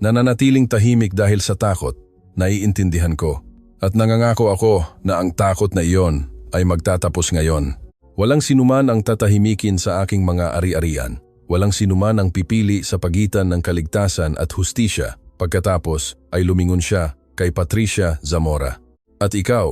[SPEAKER 1] nananatiling tahimik dahil sa takot, naiintindihan ko. At nangangako ako na ang takot na iyon ay magtatapos ngayon. Walang sinuman ang tatahimikin sa aking mga ari-arian. Walang sinuman ang pipili sa pagitan ng kaligtasan at hustisya. Pagkatapos ay lumingon siya kay Patricia Zamora. At ikaw,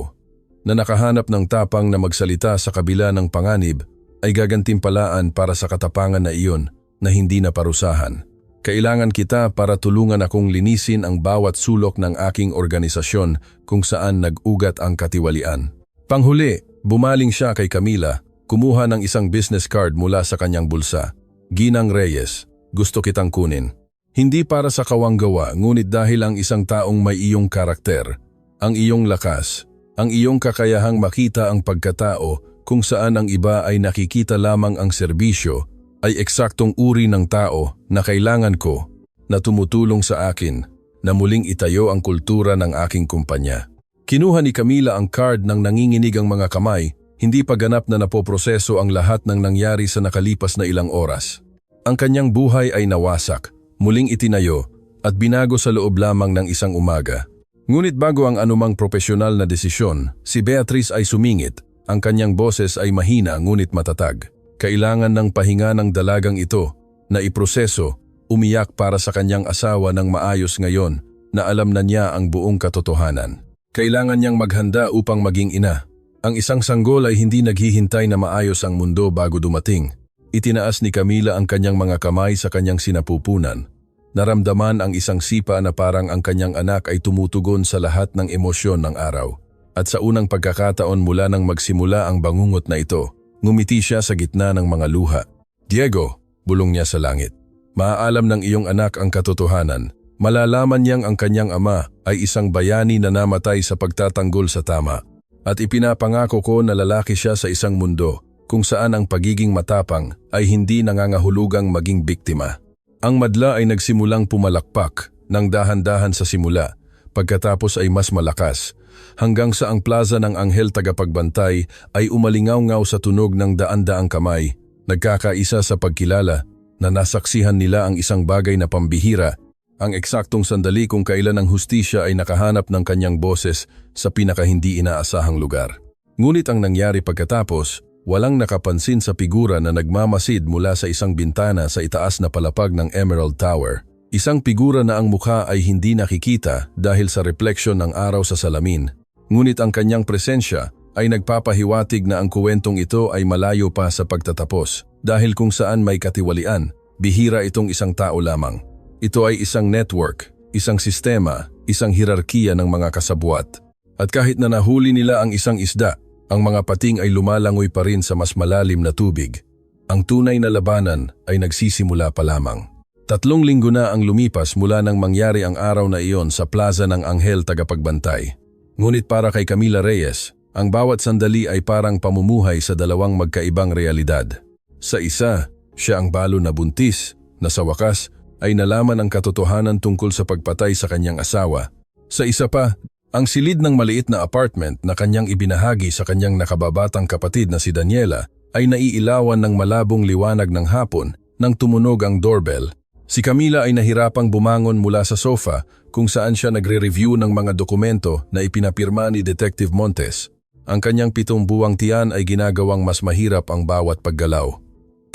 [SPEAKER 1] na nakahanap ng tapang na magsalita sa kabila ng panganib, ay gagantimpalaan para sa katapangan na iyon na hindi naparusahan. Kailangan kita para tulungan akong linisin ang bawat sulok ng aking organisasyon kung saan nag-ugat ang katiwalian. Panghuli, bumaling siya kay Camila, kumuha ng isang business card mula sa kanyang bulsa. Ginang Reyes, gusto kitang kunin. Hindi para sa kawanggawa, ngunit dahil ang isang taong may iyong karakter, ang iyong lakas, ang iyong kakayahang makita ang pagkatao kung saan ang iba ay nakikita lamang ang serbisyo, ay eksaktong uri ng tao na kailangan ko, na tumutulong sa akin, na muling itayo ang kultura ng aking kumpanya. Kinuha ni Camila ang card ng nanginginig ang mga kamay, hindi pa ganap na napoproseso ang lahat ng nangyari sa nakalipas na ilang oras. Ang kanyang buhay ay nawasak, muling itinayo, at binago sa loob lamang ng isang umaga. Ngunit bago ang anumang profesional na desisyon, si Beatrice ay sumingit. Ang kanyang boses ay mahina ngunit matatag. Kailangan ng pahinga ng dalagang ito na iproseso, umiyak para sa kanyang asawa ng maayos ngayon na alam na niya ang buong katotohanan. Kailangan niyang maghanda upang maging ina. Ang isang sanggol ay hindi naghihintay na maayos ang mundo bago dumating. Itinaas ni Camila ang kanyang mga kamay sa kanyang sinapupunan. Naramdaman ang isang sipa na parang ang kanyang anak ay tumutugon sa lahat ng emosyon ng araw. At sa unang pagkakataon mula nang magsimula ang bangungot na ito, ngumiti siya sa gitna ng mga luha. Diego, bulong niya sa langit. Maaalam ng iyong anak ang katotohanan. Malalaman niyang ang kanyang ama ay isang bayani na namatay sa pagtatanggol sa tama. At ipinapangako ko na lalaki siya sa isang mundo kung saan ang pagiging matapang ay hindi nangangahulugang maging biktima. Ang madla ay nagsimulang pumalakpak ng dahan-dahan sa simula, pagkatapos ay mas malakas, hanggang sa ang plaza ng anghel tagapagbantay ay umalingaw-ngaw sa tunog ng daan-daang kamay, nagkakaisa sa pagkilala na nasaksihan nila ang isang bagay na pambihira, ang eksaktong sandali kung kailan ang hustisya ay nakahanap ng kanyang boses sa pinakahindi inaasahang lugar. Ngunit ang nangyari pagkatapos, walang nakapansin sa figura na nagmamasid mula sa isang bintana sa itaas na palapag ng Emerald Tower. Isang figura na ang mukha ay hindi nakikita dahil sa refleksyon ng araw sa salamin. Ngunit ang kanyang presensya ay nagpapahiwatig na ang kuwentong ito ay malayo pa sa pagtatapos dahil kung saan may katiwalian, bihira itong isang tao lamang. Ito ay isang network, isang sistema, isang hirarkiya ng mga kasabwat. At kahit na nahuli nila ang isang isda, ang mga pating ay lumalangoy pa rin sa mas malalim na tubig. Ang tunay na labanan ay nagsisimula pa lamang. 3 linggo na ang lumipas mula nang mangyari ang araw na iyon sa plaza ng Anghel Tagapagbantay. Ngunit para kay Camila Reyes, ang bawat sandali ay parang pamumuhay sa dalawang magkaibang realidad. Sa isa, siya ang balo na buntis, na sa wakas ay nalaman ang katotohanan tungkol sa pagpatay sa kanyang asawa. Sa isa pa, ang silid ng maliit na apartment na kanyang ibinahagi sa kanyang nakababatang kapatid na si Daniela ay naiilawan ng malabong liwanag ng hapon nang tumunog ang doorbell. Si Camila ay nahirapang bumangon mula sa sofa kung saan siya nagre-review ng mga dokumento na ipinapirma ni Detective Montes. Ang kanyang 7 buwang tiyan ay ginagawang mas mahirap ang bawat paggalaw.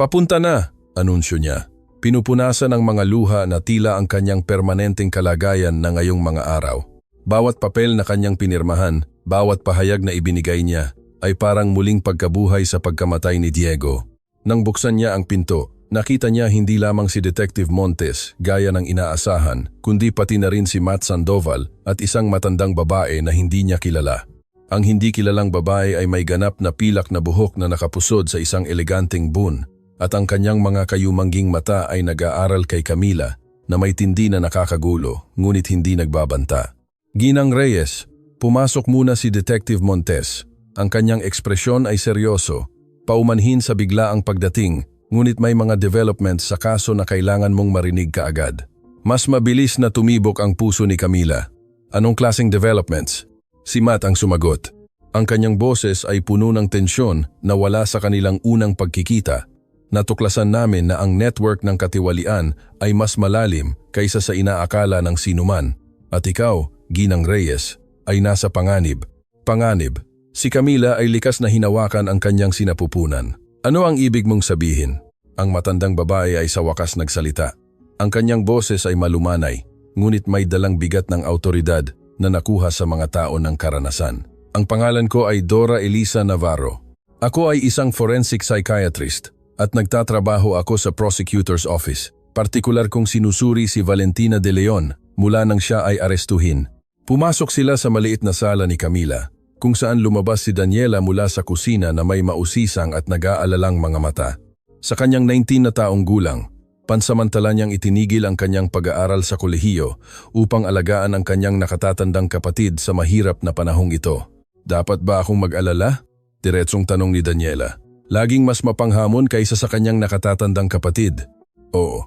[SPEAKER 1] "Papunta na," anunsyo niya. Pinupunasan ng mga luha na tila ang kanyang permanenteng kalagayan na ngayong mga araw. Bawat papel na kanyang pinirmahan, bawat pahayag na ibinigay niya, ay parang muling pagkabuhay sa pagkamatay ni Diego. Nang buksan niya ang pinto, nakita niya hindi lamang si Detective Montes gaya ng inaasahan, kundi pati na rin si Matt Sandoval at isang matandang babae na hindi niya kilala. Ang hindi kilalang babae ay may ganap na pilak na buhok na nakapusod sa isang eleganteng bun, at ang kanyang mga kayumangging mata ay nag-aaral kay Camila na may tindi na nakakagulo ngunit hindi nagbabanta. "Ginang Reyes," pumasok muna si Detective Montes. Ang kanyang ekspresyon ay seryoso, paumanhin sa biglaang pagdating, ngunit may mga developments sa kaso na kailangan mong marinig kaagad. Mas mabilis na tumibok ang puso ni Camila. "Anong klaseng developments?" Si Matt ang sumagot. Ang kanyang boses ay puno ng tensyon na wala sa kanilang unang pagkikita. "Natuklasan namin na ang network ng katiwalian ay mas malalim kaysa sa inaakala ng sinuman. At ikaw, Ginang Reyes, ay nasa panganib." "Panganib?" Si Camila ay likas na hinawakan ang kanyang sinapupunan. "Ano ang ibig mong sabihin?" Ang matandang babae ay sa wakas nagsalita. Ang kanyang boses ay malumanay, ngunit may dalang bigat ng autoridad na nakuha sa mga tao ng karanasan. "Ang pangalan ko ay Dora Elisa Navarro. Ako ay isang forensic psychiatrist at nagtatrabaho ako sa prosecutor's office. Partikular kong sinusuri si Valentina de Leon mula nang siya ay arestuhin." Pumasok sila sa maliit na sala ni Camila, kung saan lumabas si Daniela mula sa kusina na may mausisang at nag-aalalang mga mata. Sa kanyang 19 na taong gulang, pansamantala niyang itinigil ang kanyang pag-aaral sa kolehiyo upang alagaan ang kanyang nakatatandang kapatid sa mahirap na panahong ito. "Dapat ba akong mag-alala?" diretsong tanong ni Daniela. "Laging mas mapanghamon kaysa sa kanyang nakatatandang kapatid." "Oo."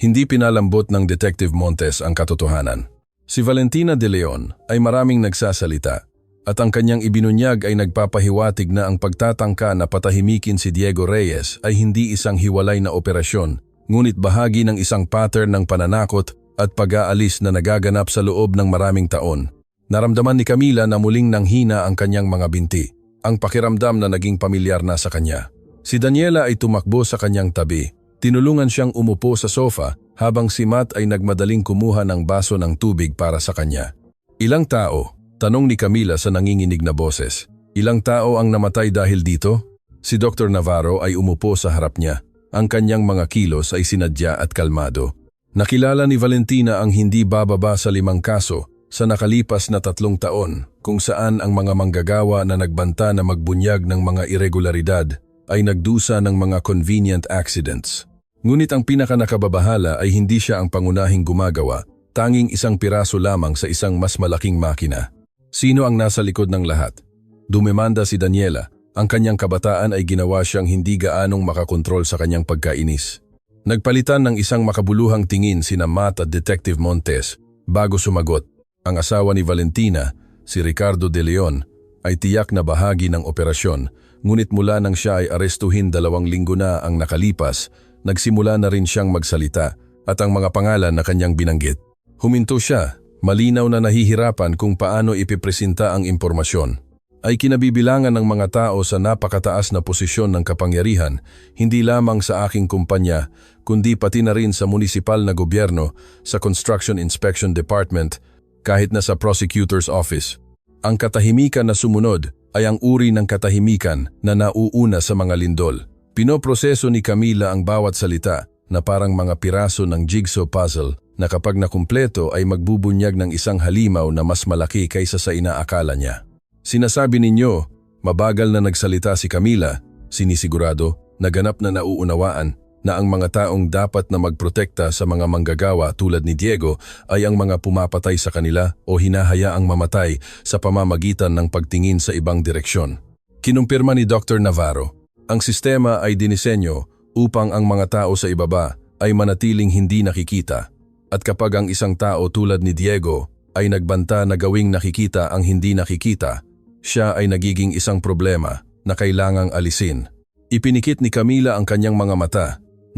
[SPEAKER 1] Hindi pinalambot ng Detective Montes ang katotohanan. Si Valentina de Leon ay maraming nagsasalita, at ang kanyang ibinunyag ay nagpapahiwatig na ang pagtatangka na patahimikin si Diego Reyes ay hindi isang hiwalay na operasyon, ngunit bahagi ng isang pattern ng pananakot at pag-aalis na nagaganap sa loob ng maraming taon. Naramdaman ni Camila na muling nanghina ang kanyang mga binti, ang pakiramdam na naging pamilyar na sa kanya. Si Daniela ay tumakbo sa kanyang tabi. Tinulungan siyang umupo sa sofa habang si Matt ay nagmadaling kumuha ng baso ng tubig para sa kanya. "Ilang tao?" tanong ni Camila sa nanginginig na boses. "Ilang tao ang namatay dahil dito?" Si Dr. Navarro ay umupo sa harap niya. Ang kanyang mga kilos ay sinadya at kalmado. Nakilala ni Valentina ang hindi bababa sa 5 kaso sa nakalipas na 3 taon, kung saan ang mga manggagawa na nagbanta na magbunyag ng mga irregularidad ay nagdusa ng mga convenient accidents. Ngunit ang pinakanakababahala ay hindi siya ang pangunahing gumagawa, tanging isang piraso lamang sa isang mas malaking makina. Sino ang nasa likod ng lahat? Dumemanda si Daniela. Ang kanyang kabataan ay ginawa siyang hindi gaanong makakontrol sa kanyang pagkainis. Nagpalitan ng isang makabuluhang tingin sina Matt at Detective Montes bago sumagot. Ang asawa ni Valentina, si Ricardo De Leon, ay tiyak na bahagi ng operasyon, ngunit mula nang siya ay arestuhin 2 linggo na ang nakalipas, nagsimula na rin siyang magsalita at ang mga pangalan na kanyang binanggit. Huminto siya, malinaw na nahihirapan kung paano ipipresenta ang impormasyon. Ay kinabibilangan ng mga tao sa napakataas na posisyon ng kapangyarihan, hindi lamang sa aking kumpanya, kundi pati na rin sa munisipal na gobyerno, sa Construction Inspection Department, kahit na sa Prosecutor's Office. Ang katahimikan na sumunod ay ang uri ng katahimikan na nauuna sa mga lindol. Pinoproseso ni Camila ang bawat salita na parang mga piraso ng jigsaw puzzle na kapag nakumpleto ay magbubunyag ng isang halimaw na mas malaki kaysa sa inaakala niya. Sinasabi ninyo, mabagal na nagsalita si Camila, sinisigurado, naganap na nauunawaan na ang mga taong dapat na magprotekta sa mga manggagawa tulad ni Diego ay ang mga pumapatay sa kanila o hinahayaang mamatay sa pamamagitan ng pagtingin sa ibang direksyon. Kinumpirma ni Dr. Navarro, ang sistema ay dinisenyo upang ang mga tao sa ibaba ay manatiling hindi nakikita. At kapag ang isang tao tulad ni Diego ay nagbanta na gawing nakikita ang hindi nakikita, siya ay nagiging isang problema na kailangang alisin. Ipinikit ni Camila ang kanyang mga mata.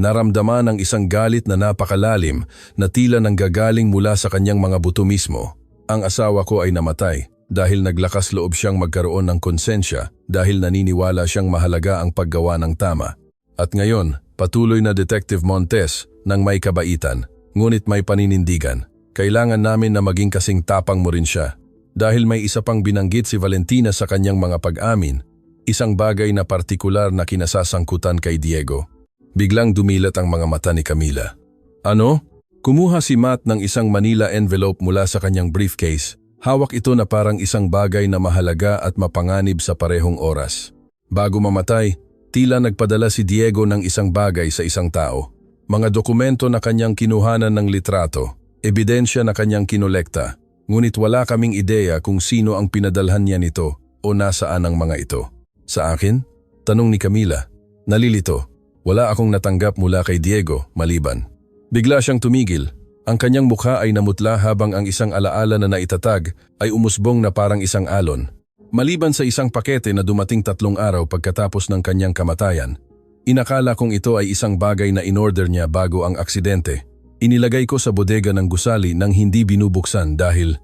[SPEAKER 1] Naramdaman ang isang galit na napakalalim na tila nanggagaling mula sa kanyang mga buto mismo. Ang asawa ko ay namatay dahil naglakas loob siyang magkaroon ng konsensya dahil naniniwala siyang mahalaga ang paggawa ng tama. At ngayon, patuloy na Detective Montes ng may kabaitan, ngunit may paninindigan. Kailangan namin na maging kasing tapang mo rin siya. Dahil may isa pang binanggit si Valentina sa kanyang mga pag-amin, isang bagay na partikular na kinasasangkutan kay Diego. Biglang dumilat ang mga mata ni Camila. Ano? Kumuha si Matt ng isang Manila envelope mula sa kanyang briefcase. Hawak ito na parang isang bagay na mahalaga at mapanganib sa parehong oras. Bago mamatay, tila nagpadala si Diego ng isang bagay sa isang tao. Mga dokumento na kanyang kinuhanan ng litrato, ebidensya na kanyang kinolekta. Ngunit wala kaming ideya kung sino ang pinadalhan niya nito o nasaan ang mga ito. Sa akin? Tanong ni Camila. Nalilito. Wala akong natanggap mula kay Diego, maliban. Bigla siyang tumigil. Ang kanyang mukha ay namutla habang ang isang alaala na naitatag ay umusbong na parang isang alon. Maliban sa isang pakete na dumating 3 araw pagkatapos ng kanyang kamatayan, inakala kong ito ay isang bagay na inorder niya bago ang aksidente. Inilagay ko sa bodega ng gusali nang hindi binubuksan dahil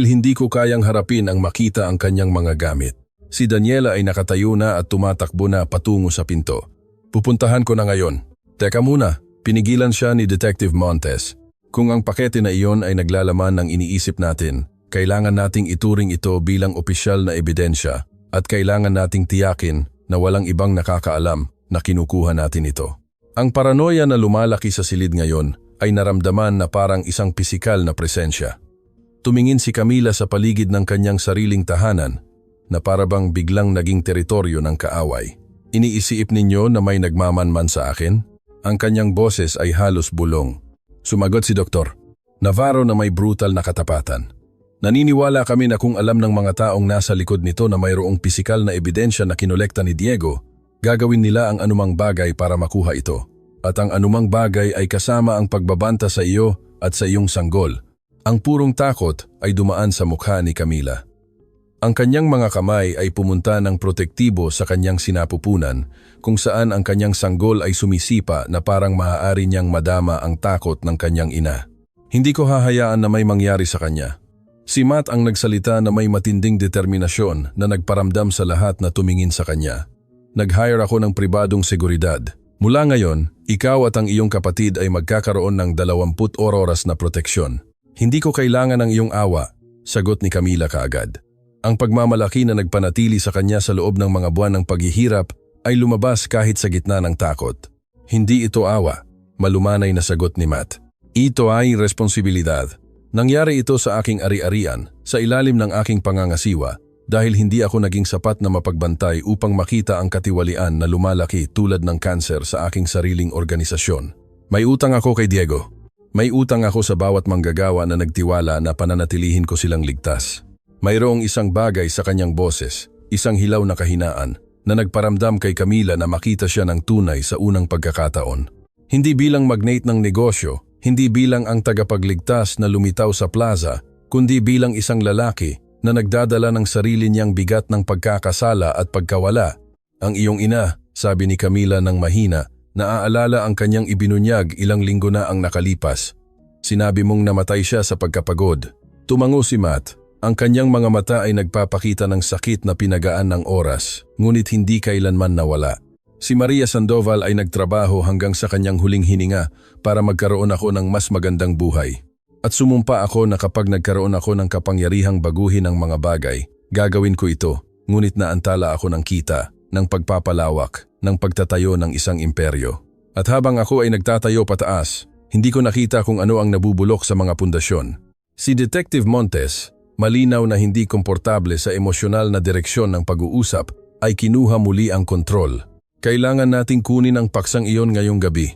[SPEAKER 1] hindi ko kayang harapin ang makita ang kanyang mga gamit. Si Daniela ay nakatayo na at tumatakbo na patungo sa pinto. Pupuntahan ko na ngayon. Teka muna, pinigilan siya ni Detective Montes. Kung ang pakete na iyon ay naglalaman ng iniisip natin, kailangan nating ituring ito bilang opisyal na ebidensya at kailangan nating tiyakin na walang ibang nakakaalam na kinukuha natin ito. Ang paranoia na lumalaki sa silid ngayon ay naramdaman na parang isang pisikal na presensya. Tumingin si Camila sa paligid ng kanyang sariling tahanan na parabang biglang naging teritoryo ng kaaway. Iniisip ninyo na may nagmamanman sa akin? Ang kanyang boses ay halos bulong. Sumagot si Dr. Navarro na may brutal na katapatan. Naniniwala kami na kung alam ng mga taong nasa likod nito na mayroong pisikal na ebidensya na kinolekta ni Diego, gagawin nila ang anumang bagay para makuha ito. At ang anumang bagay ay kasama ang pagbabanta sa iyo at sa iyong sanggol. Ang purong takot ay dumaan sa mukha ni Camila. Ang kanyang mga kamay ay pumunta ng protektibo sa kanyang sinapupunan, kung saan ang kanyang sanggol ay sumisipa na parang maaari niyang madama ang takot ng kanyang ina. Hindi ko hahayaan na may mangyari sa kanya. Si Matt ang nagsalita na may matinding determinasyon na nagparamdam sa lahat na tumingin sa kanya. Nag-hire ako ng pribadong seguridad. Mula ngayon, ikaw at ang iyong kapatid ay magkakaroon ng 24 oras na proteksyon. Hindi ko kailangan ng iyong awa, sagot ni Camila kaagad. Ang pagmamalaki na nagpanatili sa kanya sa loob ng mga buwan ng paghihirap ay lumabas kahit sa gitna ng takot. Hindi ito awa, malumanay na sagot ni Matt. Ito ay responsibilidad. Nangyari ito sa aking ari-arian, sa ilalim ng aking pangangasiwa, dahil hindi ako naging sapat na mapagbantay upang makita ang katiwalian na lumalaki tulad ng kanser sa aking sariling organisasyon. May utang ako kay Diego. May utang ako sa bawat manggagawa na nagtiwala na pananatilihin ko silang ligtas. Mayroong isang bagay sa kanyang boses, isang hilaw na kahinaan, na nagparamdam kay Camila na makita siya ng tunay sa unang pagkakataon. Hindi bilang magnate ng negosyo, hindi bilang ang tagapagligtas na lumitaw sa plaza, kundi bilang isang lalaki na nagdadala ng sarili niyang bigat ng pagkakasala at pagkawala. Ang iyong ina, sabi ni Camila ng mahina, naaalala ang kanyang ibinunyag ilang linggo na ang nakalipas. Sinabi mong namatay siya sa pagkapagod. Tumango si Matt. Ang kanyang mga mata ay nagpapakita ng sakit na pinagaan ng oras, ngunit hindi kailanman nawala. Si Maria Sandoval ay nagtrabaho hanggang sa kanyang huling hininga para magkaroon ako ng mas magandang buhay. At sumumpa ako na kapag nagkaroon ako ng kapangyarihang baguhin ang mga bagay, gagawin ko ito, ngunit naantala ako ng kita, ng pagpapalawak, ng pagtatayo ng isang imperyo. At habang ako ay nagtatayo pataas, hindi ko nakita kung ano ang nabubulok sa mga pundasyon. Si Detective Montes, malinaw na hindi komportable sa emosyonal na direksyon ng pag-uusap, ay kinuha muli ang kontrol. Kailangan nating kunin ang paksang iyon ngayong gabi.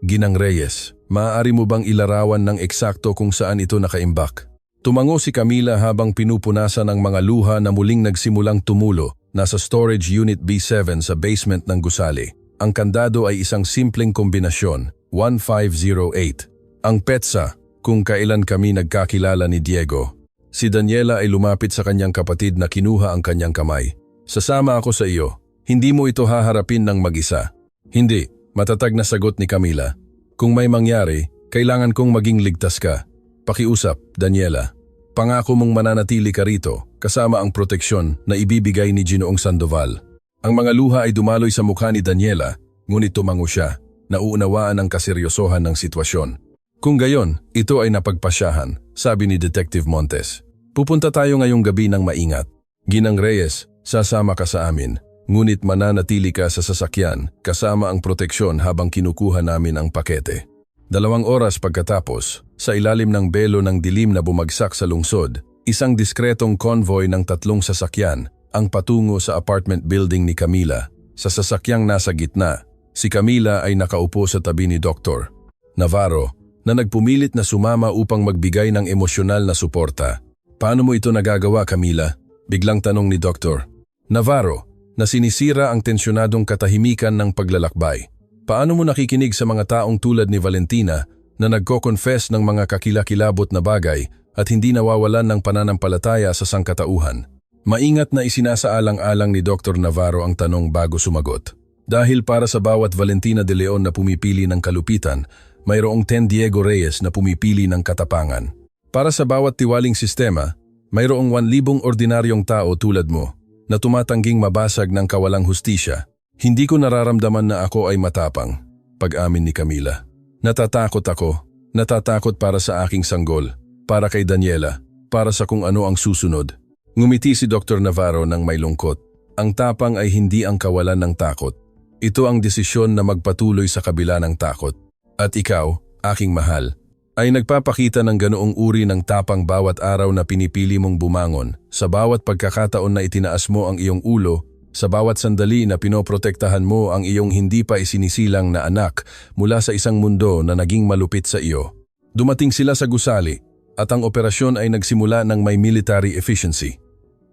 [SPEAKER 1] Ginang Reyes, maaari mo bang ilarawan ng eksakto kung saan ito nakaimbak? Tumango si Camila habang pinupunasan ang mga luha na muling nagsimulang tumulo. Nasa storage unit B7 sa basement ng gusali. Ang kandado ay isang simpleng kombinasyon, 1508. Ang petsa, kung kailan kami nagkakilala ni Diego. Si Daniela ay lumapit sa kanyang kapatid na kinuha ang kanyang kamay. Sasama ako sa iyo. Hindi mo ito haharapin ng mag-isa. Hindi, matatag na sagot ni Camila. Kung may mangyari, kailangan kong maging ligtas ka. Pakiusap, Daniela. Pangako mong mananatili ka rito, kasama ang proteksyon na ibibigay ni Ginoong Sandoval. Ang mga luha ay dumaloy sa mukha ni Daniela, ngunit tumango siya, nauunawaan ang kaseryosohan ng sitwasyon. Kung gayon, ito ay napagpasyahan, sabi ni Detective Montes. Pupunta tayo ngayong gabi ng maingat. Ginang Reyes, sasama ka sa amin. Ngunit mananatili ka sa sasakyan kasama ang proteksyon habang kinukuha namin ang pakete. 2 oras pagkatapos, sa ilalim ng belo ng dilim na bumagsak sa lungsod, isang diskretong convoy ng 3 sasakyan ang patungo sa apartment building ni Camila. Sa sasakyang nasa gitna, si Camila ay nakaupo sa tabi ni Dr. Navarro na nagpumilit na sumama upang magbigay ng emosyonal na suporta. Paano mo ito nagagawa, Camila? Biglang tanong ni Dr. Navarro, na sinisira ang tensyonadong katahimikan ng paglalakbay. Paano mo nakikinig sa mga taong tulad ni Valentina na nagko-confess ng mga kakilakilabot na bagay at hindi nawawalan ng pananampalataya sa sangkatauhan? Maingat na isinasaalang-alang ni Dr. Navarro ang tanong bago sumagot. Dahil para sa bawat Valentina de Leon na pumipili ng kalupitan, mayroong 10 Diego Reyes na pumipili ng katapangan. Para sa bawat tiwaling sistema, mayroong 1,000 ordinaryong tao tulad mo na tumatangging mabasag ng kawalang hustisya. Hindi ko nararamdaman na ako ay matapang, pag-amin ni Camila. Natatakot ako, natatakot para sa aking sanggol, para kay Daniela, para sa kung ano ang susunod. Ngumiti si Dr. Navarro ng may lungkot. Ang tapang ay hindi ang kawalan ng takot. Ito ang desisyon na magpatuloy sa kabila ng takot. At ikaw, aking mahal, ay nagpapakita ng ganoong uri ng tapang bawat araw na pinipili mong bumangon, sa bawat pagkakataon na itinaas mo ang iyong ulo, sa bawat sandali na pinoprotektahan mo ang iyong hindi pa isinisilang na anak mula sa isang mundo na naging malupit sa iyo. Dumating sila sa gusali at ang operasyon ay nagsimula ng may military efficiency.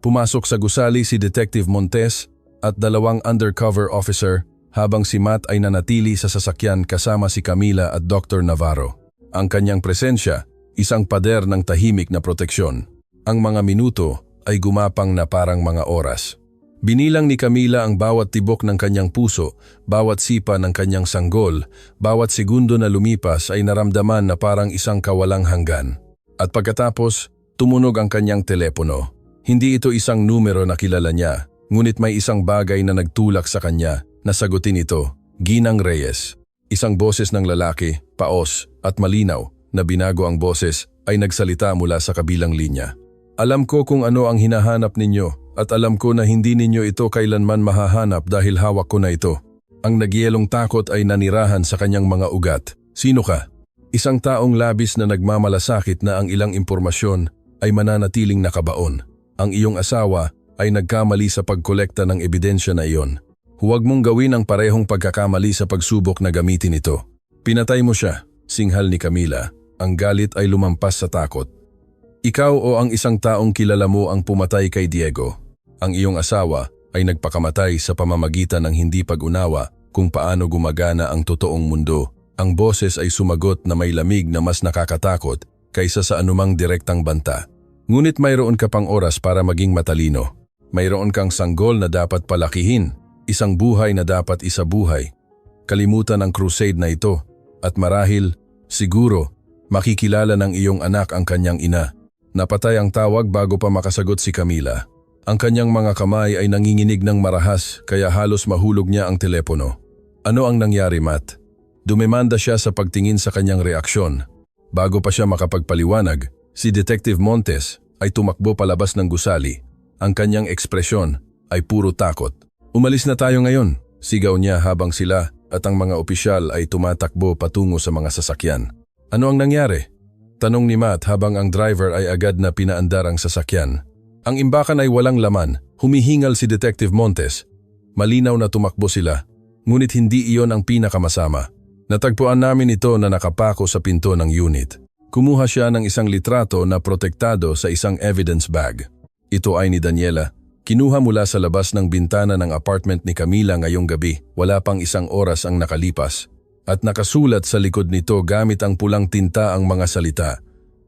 [SPEAKER 1] Pumasok sa gusali si Detective Montes at 2 undercover officer habang si Matt ay nanatili sa sasakyan kasama si Camila at Dr. Navarro. Ang kanyang presensya, isang pader ng tahimik na proteksyon. Ang mga minuto ay gumapang na parang mga oras. Binilang ni Camila ang bawat tibok ng kanyang puso, bawat sipa ng kanyang sanggol, bawat segundo na lumipas ay naramdaman na parang isang kawalang hanggan. At pagkatapos, tumunog ang kanyang telepono. Hindi ito isang numero na kilala niya, ngunit may isang bagay na nagtulak sa kanya na sagutin ito, Ginang Reyes. Isang boses ng lalaki, paos at malinaw na binago ang boses ay nagsalita mula sa kabilang linya. Alam ko kung ano ang hinahanap ninyo at alam ko na hindi ninyo ito kailanman mahahanap dahil hawak ko na ito. Ang nagyelong takot ay nanirahan sa kanyang mga ugat. Sino ka? Isang taong labis na nagmamalasakit na ang ilang impormasyon ay mananatiling nakabaon. Ang iyong asawa ay nagkamali sa pagkolekta ng ebidensya na iyon. Huwag mong gawin ang parehong pagkakamali sa pagsubok na gamitin ito. Pinatay mo siya, singhal ni Camila. Ang galit ay lumampas sa takot. Ikaw o ang isang taong kilala mo ang pumatay kay Diego. Ang iyong asawa ay nagpakamatay sa pamamagitan ng hindi pag-unawa kung paano gumagana ang totoong mundo Ang boses ay sumagot na may lamig na mas nakakatakot kaysa sa anumang direktang banta. Ngunit mayroon ka pang oras para maging matalino. Mayroon kang sanggol na dapat palakihin, isang buhay na dapat isabuhay. Kalimutan ang crusade na ito at marahil, siguro, makikilala ng iyong anak ang kanyang ina. Napatay ang tawag bago pa makasagot si Camila. Ang kanyang mga kamay ay nanginginig ng marahas kaya halos mahulog niya ang telepono. Ano ang nangyari, Matt? Dumemanda siya sa pagtingin sa kanyang reaksyon. Bago pa siya makapagpaliwanag, si Detective Montes ay tumakbo palabas ng gusali. Ang kanyang ekspresyon ay puro takot. Umalis na tayo ngayon, sigaw niya habang sila at ang mga opisyal ay tumatakbo patungo sa mga sasakyan. Ano ang nangyari? Tanong ni Matt habang ang driver ay agad na pinaandar ang sasakyan. Ang imbakan ay walang laman, humihingal si Detective Montes. Malinaw na tumakbo sila, ngunit hindi iyon ang pinakamasama. Natagpuan namin ito na nakapako sa pinto ng unit. Kumuha siya ng isang litrato na protektado sa isang evidence bag. Ito ay ni Daniela. Kinuha mula sa labas ng bintana ng apartment ni Camila ngayong gabi. Wala pang isang oras ang nakalipas. At nakasulat sa likod nito gamit ang pulang tinta ang mga salita.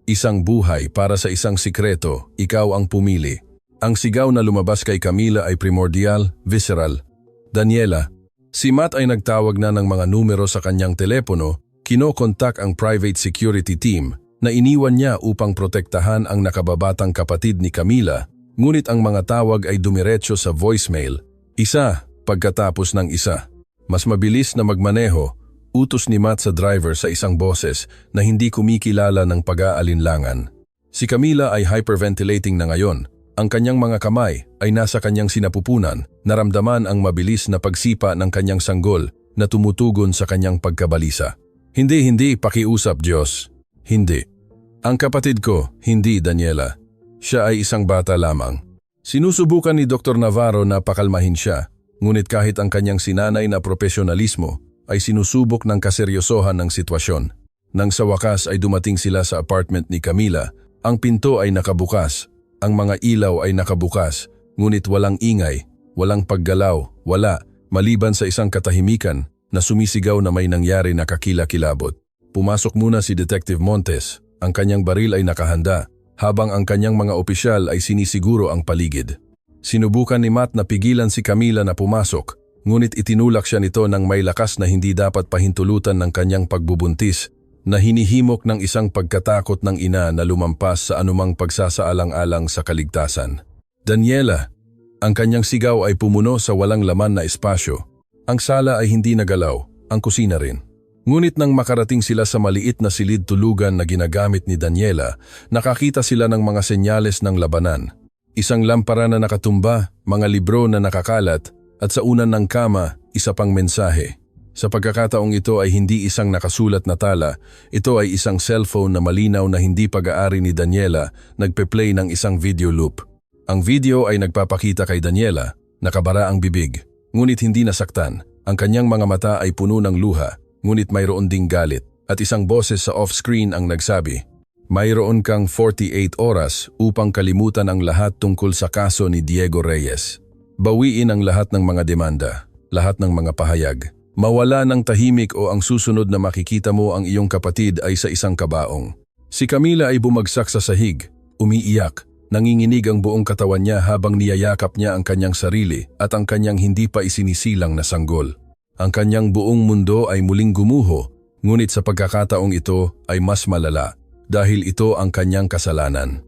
[SPEAKER 1] Isang buhay para sa isang sikreto, ikaw ang pumili. Ang sigaw na lumabas kay Camila ay primordial, visceral. Daniela, si Matt ay nagtawag na ng mga numero sa kanyang telepono, kinokontak ang private security team na iniwan niya upang protektahan ang nakababatang kapatid ni Camila, ngunit ang mga tawag ay dumiretso sa voicemail, isa pagkatapos ng isa. Mas mabilis na magmaneho, utos ni Matt sa driver sa isang boses na hindi kumikilala ng pag-aalinlangan. Si Camila ay hyperventilating na ngayon. Ang kanyang mga kamay ay nasa kanyang sinapupunan, naramdaman ang mabilis na pagsipa ng kanyang sanggol na tumutugon sa kanyang pagkabalisa. Hindi, pakiusap Diyos. Hindi. Ang kapatid ko, hindi Daniela. Siya ay isang bata lamang. Sinusubukan ni Dr. Navarro na pakalmahin siya, ngunit kahit ang kanyang sinanay na profesionalismo ay sinusubok ng kaseryosohan ng sitwasyon. Nang sa wakas ay dumating sila sa apartment ni Camila, ang pinto ay nakabukas. Ang mga ilaw ay nakabukas, ngunit walang ingay, walang paggalaw, maliban sa isang katahimikan na sumisigaw na may nangyari na kakilakilabot. Pumasok muna si Detective Montes, ang kanyang baril ay nakahanda, habang ang kanyang mga opisyal ay sinisiguro ang paligid. Sinubukan ni Matt na pigilan si Camila na pumasok, ngunit itinulak siya nito ng may lakas na hindi dapat pahintulutan ng kanyang pagbubuntis, na hinihimok ng isang pagkatakot ng ina na lumampas sa anumang pagsasaalang-alang sa kaligtasan. Daniela, ang kanyang sigaw ay pumuno sa walang laman na espasyo. Ang sala ay hindi nagalaw, ang kusina rin. Ngunit nang makarating sila sa maliit na silid tulugan na ginagamit ni Daniela, nakakita sila ng mga senyales ng labanan. Isang lampara na nakatumba, mga libro na nakakalat, at sa unan ng kama, isa pang mensahe. Sa pagkakataong ito ay hindi isang nakasulat na tala, ito ay isang cellphone na malinaw na hindi pag-aari ni Daniela, nagpe-play ng isang video loop. Ang video ay nagpapakita kay Daniela, nakabara ang bibig, ngunit hindi nasaktan. Ang kanyang mga mata ay puno ng luha, ngunit mayroon ding galit, at isang boses sa off-screen ang nagsabi, mayroon kang 48 oras upang kalimutan ang lahat tungkol sa kaso ni Diego Reyes. Bawiin ang lahat ng mga demanda, lahat ng mga pahayag. Mawala ng tahimik o ang susunod na makikita mo ang iyong kapatid ay sa isang kabaong. Si Camila ay bumagsak sa sahig, umiiyak, nanginginig ang buong katawan niya habang niyayakap niya ang kanyang sarili at ang kanyang hindi pa isinisilang na sanggol. Ang kanyang buong mundo ay muling gumuho, ngunit sa pagkakataong ito ay mas malala dahil ito ang kanyang kasalanan.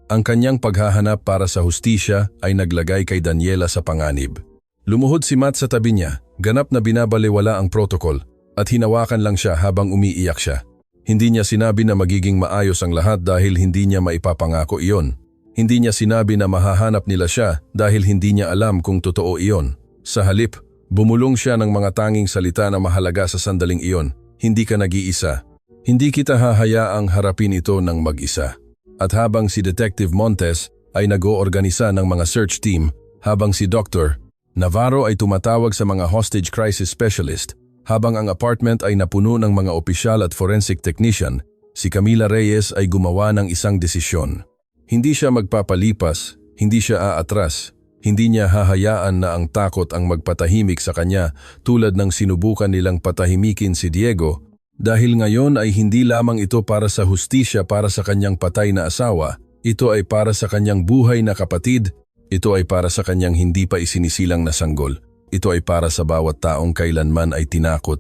[SPEAKER 1] Ang kanyang paghahanap para sa hustisya ay naglagay kay Daniela sa panganib. Lumuhod si Matt sa tabi niya, ganap na binabalewala ang protocol at hinawakan lang siya habang umiiyak siya. Hindi niya sinabi na magiging maayos ang lahat dahil hindi niya maipapangako iyon. Hindi niya sinabi na mahahanap nila siya dahil hindi niya alam kung totoo iyon. Sa halip, bumulong siya ng mga tanging salita na mahalaga sa sandaling iyon. Hindi ka nag-iisa. Hindi kita hahayaang harapin ito ng mag-isa. At habang si Detective Montes ay nag-oorganisa ng mga search team, habang si Dr. Navarro ay tumatawag sa mga hostage crisis specialist, habang ang apartment ay napuno ng mga opisyal at forensic technician, si Camila Reyes ay gumawa ng isang desisyon. Hindi siya magpapalipas, hindi siya aatras, hindi niya hahayaan na ang takot ang magpatahimik sa kanya tulad ng sinubukan nilang patahimikin si Diego. Dahil ngayon ay hindi lamang ito para sa hustisya para sa kanyang patay na asawa, ito ay para sa kanyang buhay na kapatid, ito ay para sa kanyang hindi pa isinisilang na sanggol, ito ay para sa bawat taong kailanman ay tinakot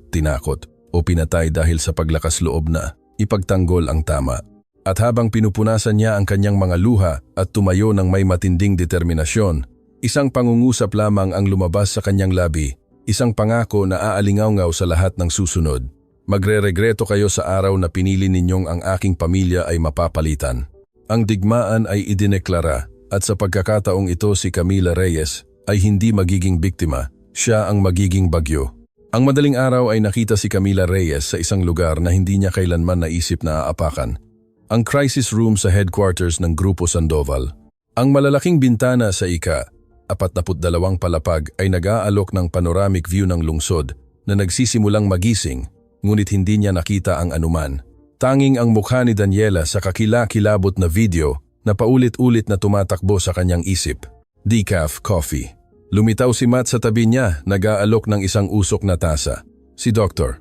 [SPEAKER 1] o pinatay dahil sa paglakas loob na ipagtanggol ang tama. At habang pinupunasan niya ang kanyang mga luha at tumayo ng may matinding determinasyon, isang pangungusap lamang ang lumabas sa kanyang labi, isang pangako na aalingawngaw sa lahat ng susunod. Magreregreto kayo sa araw na pinili ninyong ang aking pamilya ay mapapalitan. Ang digmaan ay idineklara at sa pagkakataong ito si Camila Reyes ay hindi magiging biktima, siya ang magiging bagyo. Ang madaling araw ay nakita si Camila Reyes sa isang lugar na hindi niya kailanman naisip na aapakan. Ang crisis room sa headquarters ng Grupo Sandoval. Ang malalaking bintana sa ika-42 palapag ay nag-aalok ng panoramic view ng lungsod na nagsisimulang magising, ngunit hindi niya nakita ang anuman. Tanging ang mukha ni Daniela sa kakilakilabot na video na paulit-ulit na tumatakbo sa kanyang isip. Decaf coffee. Lumitaw si Matt sa tabi niya, nag-aalok ng isang usok na tasa. Si Dr.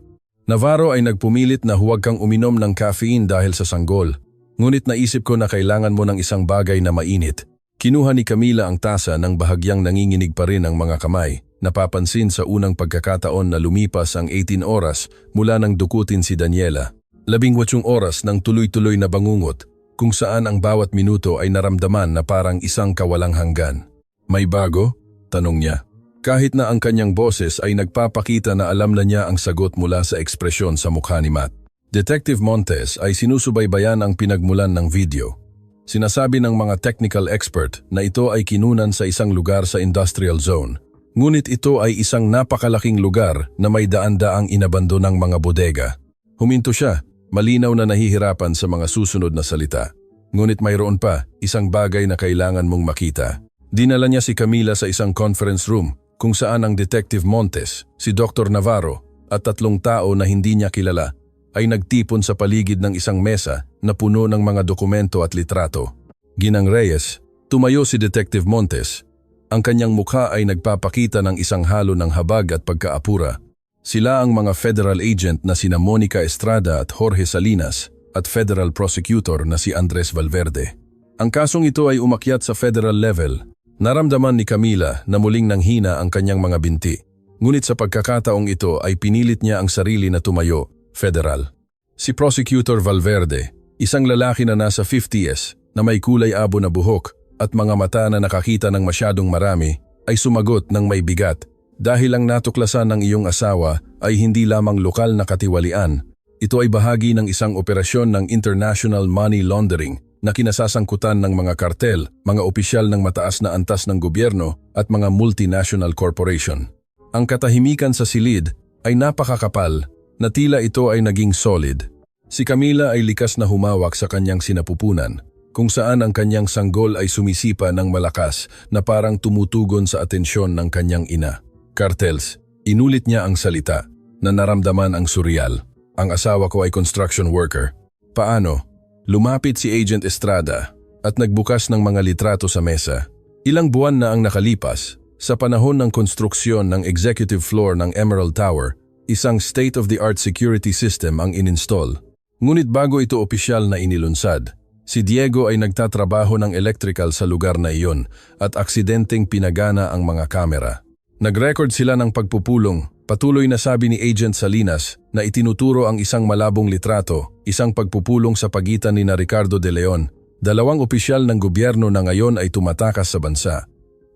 [SPEAKER 1] Navarro ay nagpumilit na huwag kang uminom ng caffeine dahil sa sanggol. Ngunit naisip ko na kailangan mo ng isang bagay na mainit. Kinuha ni Camila ang tasa nang bahagyang nanginginig pa rin ang mga kamay. Napapansin sa unang pagkakataon na lumipas ang 18 oras mula nang dukutin si Daniela. 18 oras ng tuloy-tuloy na bangungot, kung saan ang bawat minuto ay naramdaman na parang isang kawalang hanggan. May bago? Tanong niya. Kahit na ang kanyang boses ay nagpapakita na alam na niya ang sagot mula sa ekspresyon sa mukha ni Matt. Detective Montes ay sinusubaybayan ang pinagmulan ng video. Sinasabi ng mga technical expert na ito ay kinunan sa isang lugar sa industrial zone. Ngunit ito ay isang napakalaking lugar na may daan-daang inabandonang mga bodega. Huminto siya, malinaw na nahihirapan sa mga susunod na salita. Ngunit mayroon pa, isang bagay na kailangan mong makita. Dinala niya si Camila sa isang conference room kung saan ang Detective Montes, si Dr. Navarro at 3 tao na hindi niya kilala ay nagtipon sa paligid ng isang mesa na puno ng mga dokumento at litrato. Ginang Reyes, tumayo si Detective Montes. Ang kanyang mukha ay nagpapakita ng isang halo ng habag at pagkaapura. Sila ang mga federal agent na sina Monica Estrada at Jorge Salinas at federal prosecutor na si Andres Valverde. Ang kasong ito ay umakyat sa federal level. Naramdaman ni Camila na muling nanghina ang kanyang mga binti. Ngunit sa pagkakataong ito ay pinilit niya ang sarili na tumayo, federal. Si Prosecutor Valverde, isang lalaki na nasa 50s na may kulay abo na buhok at mga mata na nakakita ng masyadong marami, ay sumagot ng may bigat. Dahil ang natuklasan ng iyong asawa ay hindi lamang lokal na katiwalian, ito ay bahagi ng isang operasyon ng international money laundering na kinasasangkutan ng mga kartel, mga opisyal ng mataas na antas ng gobyerno at mga multinational corporation. Ang katahimikan sa silid ay napakakapal na tila ito ay naging solid. Si Camila ay likas na humawak sa kanyang sinapupunan, kung saan ang kanyang sanggol ay sumisipa ng malakas na parang tumutugon sa atensyon ng kanyang ina. Cartels, inulit niya ang salita na naramdaman ang suryal. Ang asawa ko ay construction worker. Paano? Lumapit si Agent Estrada at nagbukas ng mga litrato sa mesa. Ilang buwan na ang nakalipas, sa panahon ng konstruksyon ng executive floor ng Emerald Tower, isang state-of-the-art security system ang ininstall. Ngunit bago ito opisyal na inilunsad, si Diego ay nagtatrabaho ng electrical sa lugar na iyon at aksidenteng pinagana ang mga kamera. Nag-record sila ng pagpupulong. Patuloy na sabi ni Agent Salinas na itinuturo ang isang malabong litrato, isang pagpupulong sa pagitan ni Ricardo de Leon, 2 opisyal ng gobyerno na ngayon ay tumatakas sa bansa.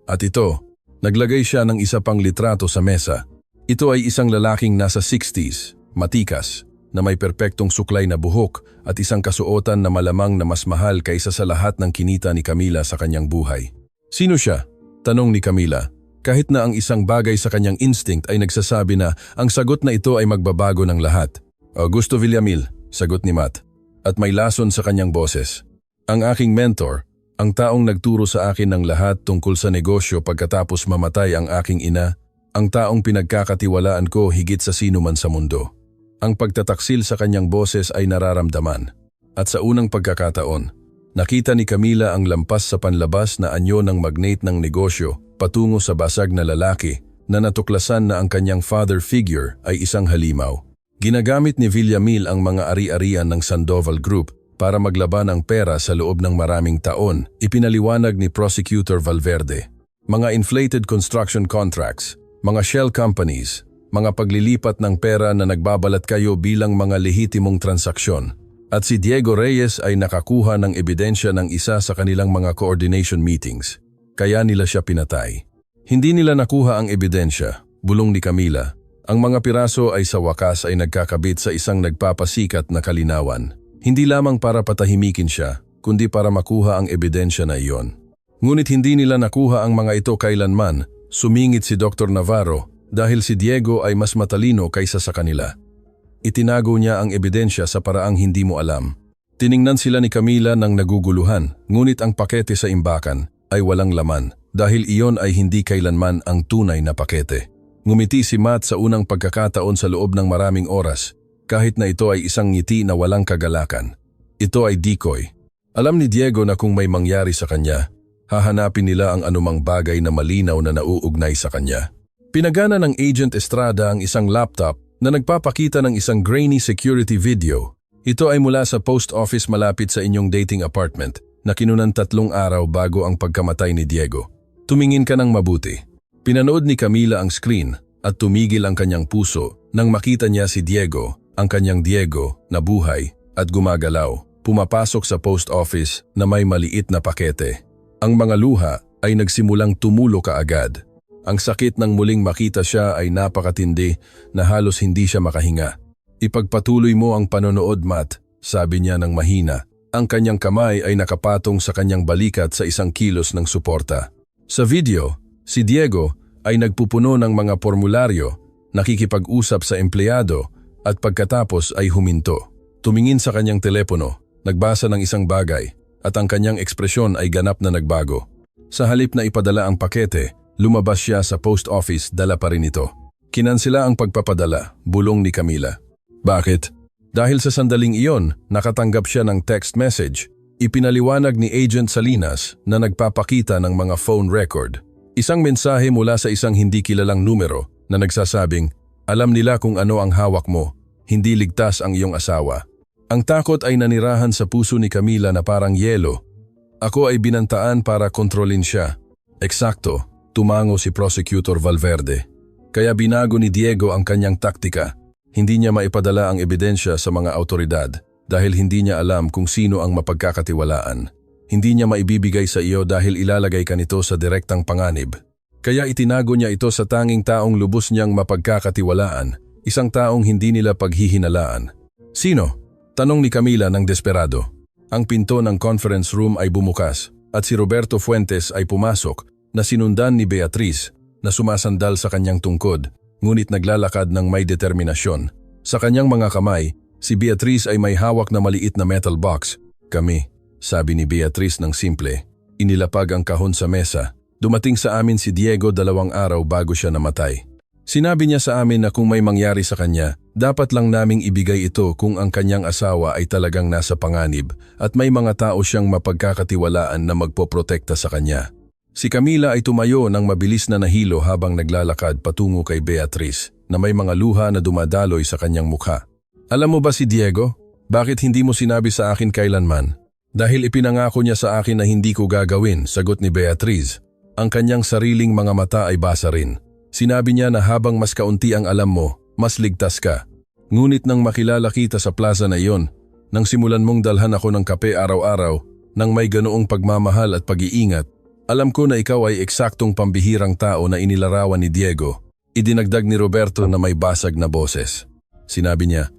[SPEAKER 1] At ito, naglagay siya ng isa pang litrato sa mesa. Ito ay isang lalaking nasa 60s, matikas, na may perpektong suklay na buhok at isang kasuotan na malamang na mas mahal kaysa sa lahat ng kinita ni Camila sa kanyang buhay. Sino siya? Tanong ni Camila. Kahit na ang isang bagay sa kanyang instinct ay nagsasabi na ang sagot na ito ay magbabago ng lahat. Augusto Villamil, sagot ni Matt, at may lason sa kanyang boses. Ang aking mentor, ang taong nagturo sa akin ng lahat tungkol sa negosyo pagkatapos mamatay ang aking ina, ang taong pinagkakatiwalaan ko higit sa sino man sa mundo. Ang pagtataksil sa kanyang boses ay nararamdaman. At sa unang pagkakataon, nakita ni Camila ang lampas sa panlabas na anyo ng magnate ng negosyo patungo sa basag na lalaki na natuklasan na ang kanyang father figure ay isang halimaw. Ginagamit ni Villamil ang mga ari-arian ng Sandoval Group para maglaban ng pera sa loob ng maraming taon, ipinaliwanag ni Prosecutor Valverde. Mga inflated construction contracts, mga shell companies, mga paglilipat ng pera na nagbabalat kayo bilang mga lehitimong transaksyon. At si Diego Reyes ay nakakuha ng ebidensya ng isa sa kanilang mga coordination meetings. Kaya nila siya pinatay. Hindi nila nakuha ang ebidensya, bulong ni Camila. Ang mga piraso ay sa wakas ay nagkakabit sa isang nagpapasikat na kalinawan. Hindi lamang para patahimikin siya, kundi para makuha ang ebidensya na iyon. Ngunit hindi nila nakuha ang mga ito kailanman, sumingit si Dr. Navarro dahil si Diego ay mas matalino kaysa sa kanila. Itinago niya ang ebidensya sa paraang hindi mo alam. Tiningnan sila ni Camila ng naguguluhan, ngunit ang pakete sa imbakan ay walang laman dahil iyon ay hindi kailanman ang tunay na pakete. Ngumiti si Matt sa unang pagkakataon sa loob ng maraming oras, kahit na ito ay isang ngiti na walang kagalakan. Ito ay decoy. Alam ni Diego na kung may mangyari sa kanya, hahanapin nila ang anumang bagay na malinaw na nauugnay sa kanya. Pinagana ng Agent Estrada ang isang laptop na nagpapakita ng isang grainy security video. Ito ay mula sa post office malapit sa inyong dating apartment na kinunan 3 araw bago ang pagkamatay ni Diego. Tumingin ka ng mabuti. Pinanood ni Camila ang screen at tumigil ang kanyang puso nang makita niya si Diego, ang kanyang Diego na buhay at gumagalaw, pumapasok sa post office na may maliit na pakete. Ang mga luha ay nagsimulang tumulo kaagad. Ang sakit ng muling makita siya ay napakatindi na halos hindi siya makahinga. Ipagpatuloy mo ang panonood, Matt, sabi niya ng mahina. Ang kanyang kamay ay nakapatong sa kanyang balikat sa isang kilos ng suporta. Sa video, si Diego ay nagpupuno ng mga formularyo, nakikipag-usap sa empleyado at pagkatapos ay huminto. Tumingin sa kanyang telepono, nagbasa ng isang bagay at ang kanyang ekspresyon ay ganap na nagbago. Sa halip na ipadala ang pakete, lumabas siya sa post office, dala pa rin ito. Kinansela ang pagpapadala, bulong ni Camila. Bakit? Dahil sa sandaling iyon, nakatanggap siya ng text message. Ipinaliwanag ni Agent Salinas na nagpapakita ng mga phone record. Isang mensahe mula sa isang hindi kilalang numero na nagsasabing, alam nila kung ano ang hawak mo, hindi ligtas ang iyong asawa. Ang takot ay nanirahan sa puso ni Camila na parang yelo. Ako ay binantaan para kontrolin siya. Eksakto, tumango si Prosecutor Valverde. Kaya binago ni Diego ang kanyang taktika. Hindi niya maipadala ang ebidensya sa mga autoridad dahil hindi niya alam kung sino ang mapagkakatiwalaan. Hindi niya maibibigay sa iyo dahil ilalagay ka nito sa direktang panganib. Kaya itinago niya ito sa tanging taong lubos niyang mapagkakatiwalaan, isang taong hindi nila paghihinalaan. Sino? Tanong ni Camila ng desperado. Ang pinto ng conference room ay bumukas at si Roberto Fuentes ay pumasok na sinundan ni Beatriz na sumasandal sa kanyang tungkod, ngunit naglalakad ng may determinasyon. Sa kanyang mga kamay, si Beatriz ay may hawak na maliit na metal box. Kami, sabi ni Beatriz ng simple, inilapag ang kahon sa mesa. Dumating sa amin si Diego 2 araw bago siya namatay. Sinabi niya sa amin na kung may mangyari sa kanya, dapat lang naming ibigay ito kung ang kanyang asawa ay talagang nasa panganib at may mga tao siyang mapagkakatiwalaan na magpoprotekta sa kanya. Si Camila ay tumayo ng mabilis na nahilo habang naglalakad patungo kay Beatriz na may mga luha na dumadaloy sa kanyang mukha. Alam mo ba si Diego? Bakit hindi mo sinabi sa akin kailanman? Dahil ipinangako niya sa akin na hindi ko gagawin, sagot ni Beatriz. Ang kanyang sariling mga mata ay basa rin. Sinabi niya na habang mas kaunti ang alam mo, mas ligtas ka. Ngunit nang makilala kita sa plaza na iyon, nang simulan mong dalhan ako ng kape araw-araw, nang may ganoong pagmamahal at pag-iingat, alam ko na ikaw ay eksaktong pambihirang tao na inilarawan ni Diego. Idinagdag ni Roberto na may basag na boses. Sinabi niya,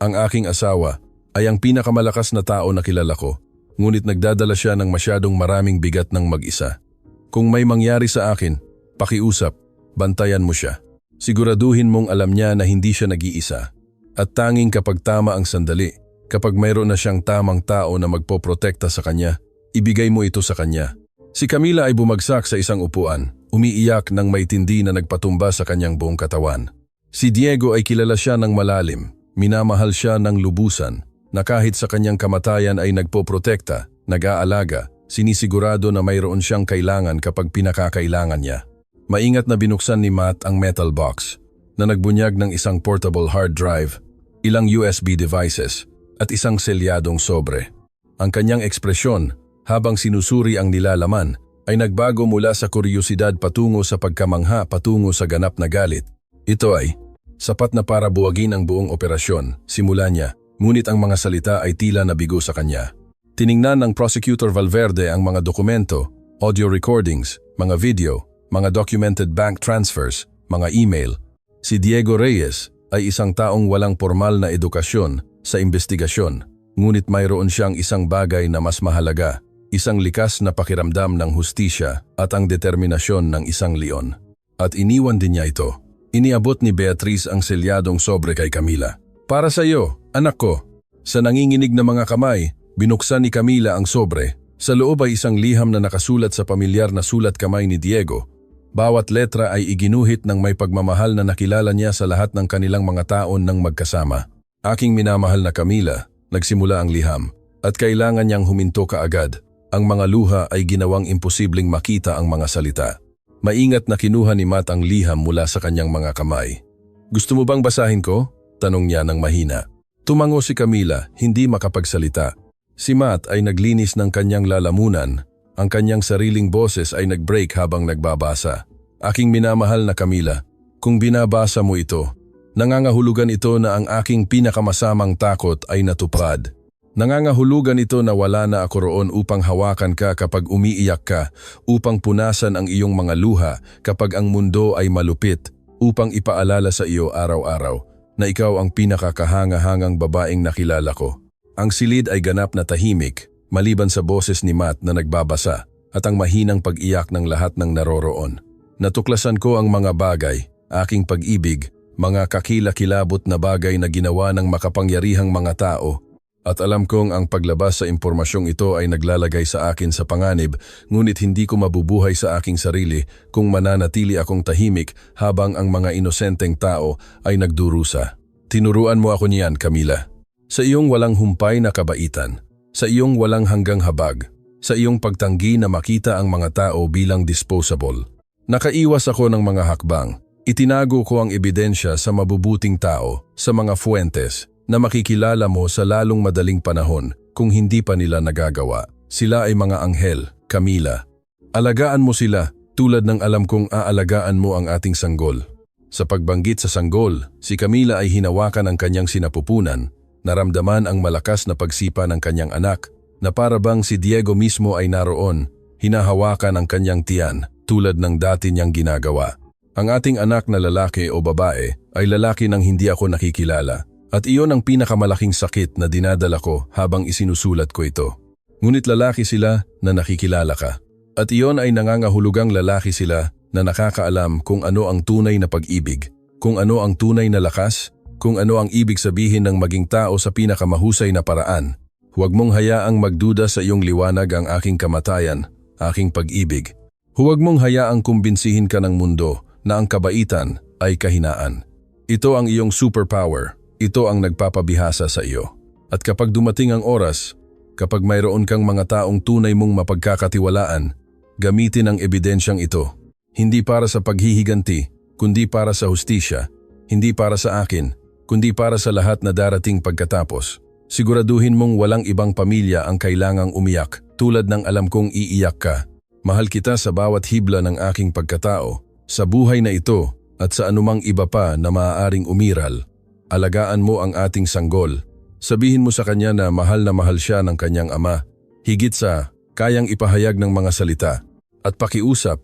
[SPEAKER 1] ang aking asawa ay ang pinakamalakas na tao na kilala ko, ngunit nagdadala siya ng masyadong maraming bigat ng mag-isa. Kung may mangyari sa akin, pakiusap, bantayan mo siya. Siguraduhin mong alam niya na hindi siya nag-iisa. At tanging kapag tama ang sandali, kapag mayroon na siyang tamang tao na magpoprotekta sa kanya, ibigay mo ito sa kanya. Si Camila ay bumagsak sa isang upuan, umiiyak ng may tindi na nagpatumba sa kanyang buong katawan. Si Diego ay kilala siya ng malalim, minamahal siya ng lubusan, na kahit sa kanyang kamatayan ay nagpoprotekta, nag-aalaga, sinisigurado na mayroon siyang kailangan kapag pinakakailangan niya. Maingat na binuksan ni Matt ang metal box, na nagbunyag ng isang portable hard drive ilang USB devices, at isang selyadong sobre. Ang kanyang ekspresyon, habang sinusuri ang nilalaman, ay nagbago mula sa kuryosidad patungo sa pagkamangha patungo sa ganap na galit. Ito ay sapat na para buwagin ang buong operasyon, simula niya, ngunit ang mga salita ay tila nabigo sa kanya. Tiningnan ng Prosecutor Valverde ang mga dokumento, audio recordings, mga video, mga documented bank transfers, mga email. Si Diego Reyes ay isang taong walang formal na edukasyon sa investigasyon, ngunit mayroon siyang isang bagay na mas mahalaga, isang likas na pakiramdam ng hustisya at ang determinasyon ng isang leon. At iniwan din niya ito. Iniabot ni Beatriz ang selyadong sobre kay Camila. Para sa iyo, anak ko. Sa nanginginig na mga kamay, binuksan ni Camila ang sobre. Sa loob ay isang liham na nakasulat sa pamilyar na sulat kamay ni Diego. Bawat letra ay iginuhit ng may pagmamahal na nakilala niya sa lahat ng kanilang mga taon nang magkasama. Aking minamahal na Camila, nagsimula ang liham, at kailangan niyang huminto kaagad. Ang mga luha ay ginawang imposibleng makita ang mga salita. Maingat na kinuha ni Matt ang liham mula sa kanyang mga kamay. Gusto mo bang basahin ko? Tanong niya ng mahina. Tumango si Camila, hindi makapagsalita. Si Matt ay naglinis ng kanyang lalamunan. Ang kanyang sariling boses ay nag-break habang nagbabasa. Aking minamahal na Camila, kung binabasa mo ito, nangangahulugan ito na ang aking pinakamasamang takot ay natupad. Nangangahulugan ito na wala na ako roon upang hawakan ka kapag umiiyak ka, upang punasan ang iyong mga luha kapag ang mundo ay malupit, upang ipaalala sa iyo araw-araw na ikaw ang pinakakahanga-hangang babaeng nakilala ko. Ang silid ay ganap na tahimik, maliban sa boses ni Matt na nagbabasa at ang mahinang pag-iyak ng lahat ng naroroon. Natuklasan ko ang mga bagay, aking pag-ibig, mga kakilakilabot na bagay na ginawa ng makapangyarihang mga tao, at alam kong ang paglabas sa impormasyong ito ay naglalagay sa akin sa panganib, ngunit hindi ko mabubuhay sa aking sarili kung mananatili akong tahimik habang ang mga inosenteng tao ay nagdurusa. Tinuruan mo ako niyan, Camila. Sa iyong walang humpay na kabaitan, sa iyong walang hanggang habag, sa iyong pagtanggi na makita ang mga tao bilang disposable. Nakaiwas ako ng mga hakbang. Itinago ko ang ebidensya sa mabubuting tao, sa mga fuentes, na makikilala mo sa lalong madaling panahon kung hindi pa nila nagagawa. Sila ay mga anghel, Camila. Alagaan mo sila tulad ng alam kong aalagaan mo ang ating sanggol. Sa pagbanggit sa sanggol, si Camila ay hinawakan ang kanyang sinapupunan, naramdaman ang malakas na pagsipa ng kanyang anak, na para bang si Diego mismo ay naroon, hinahawakan ang kanyang tiyan tulad ng dati niyang ginagawa. Ang ating anak na lalaki o babae ay lalaki nang hindi ako nakikilala. At iyon ang pinakamalaking sakit na dinadala ko habang isinusulat ko ito. Ngunit lalaki sila na nakikilala ka. At iyon ay nangangahulugang lalaki sila na nakakaalam kung ano ang tunay na pag-ibig, kung ano ang tunay na lakas, kung ano ang ibig sabihin ng maging tao sa pinakamahusay na paraan. Huwag mong hayaang magduda sa iyong liwanag ang aking kamatayan, aking pag-ibig. Huwag mong hayaang kumbinsihin ka ng mundo na ang kabaitan ay kahinaan. Ito ang iyong superpower. Ito ang nagpapabihasa sa iyo. At kapag dumating ang oras, kapag mayroon kang mga taong tunay mong mapagkakatiwalaan, gamitin ang ebidensyang ito. Hindi para sa paghihiganti, kundi para sa hustisya. Hindi para sa akin, kundi para sa lahat na darating pagkatapos. Siguraduhin mong walang ibang pamilya ang kailangang umiyak, tulad ng alam kong iiyak ka. Mahal kita sa bawat hibla ng aking pagkatao, sa buhay na ito at sa anumang iba pa na maaaring umiral. Alagaan mo ang ating sanggol. Sabihin mo sa kanya na mahal siya ng kanyang ama, higit sa kayang ipahayag ng mga salita. At pakiusap,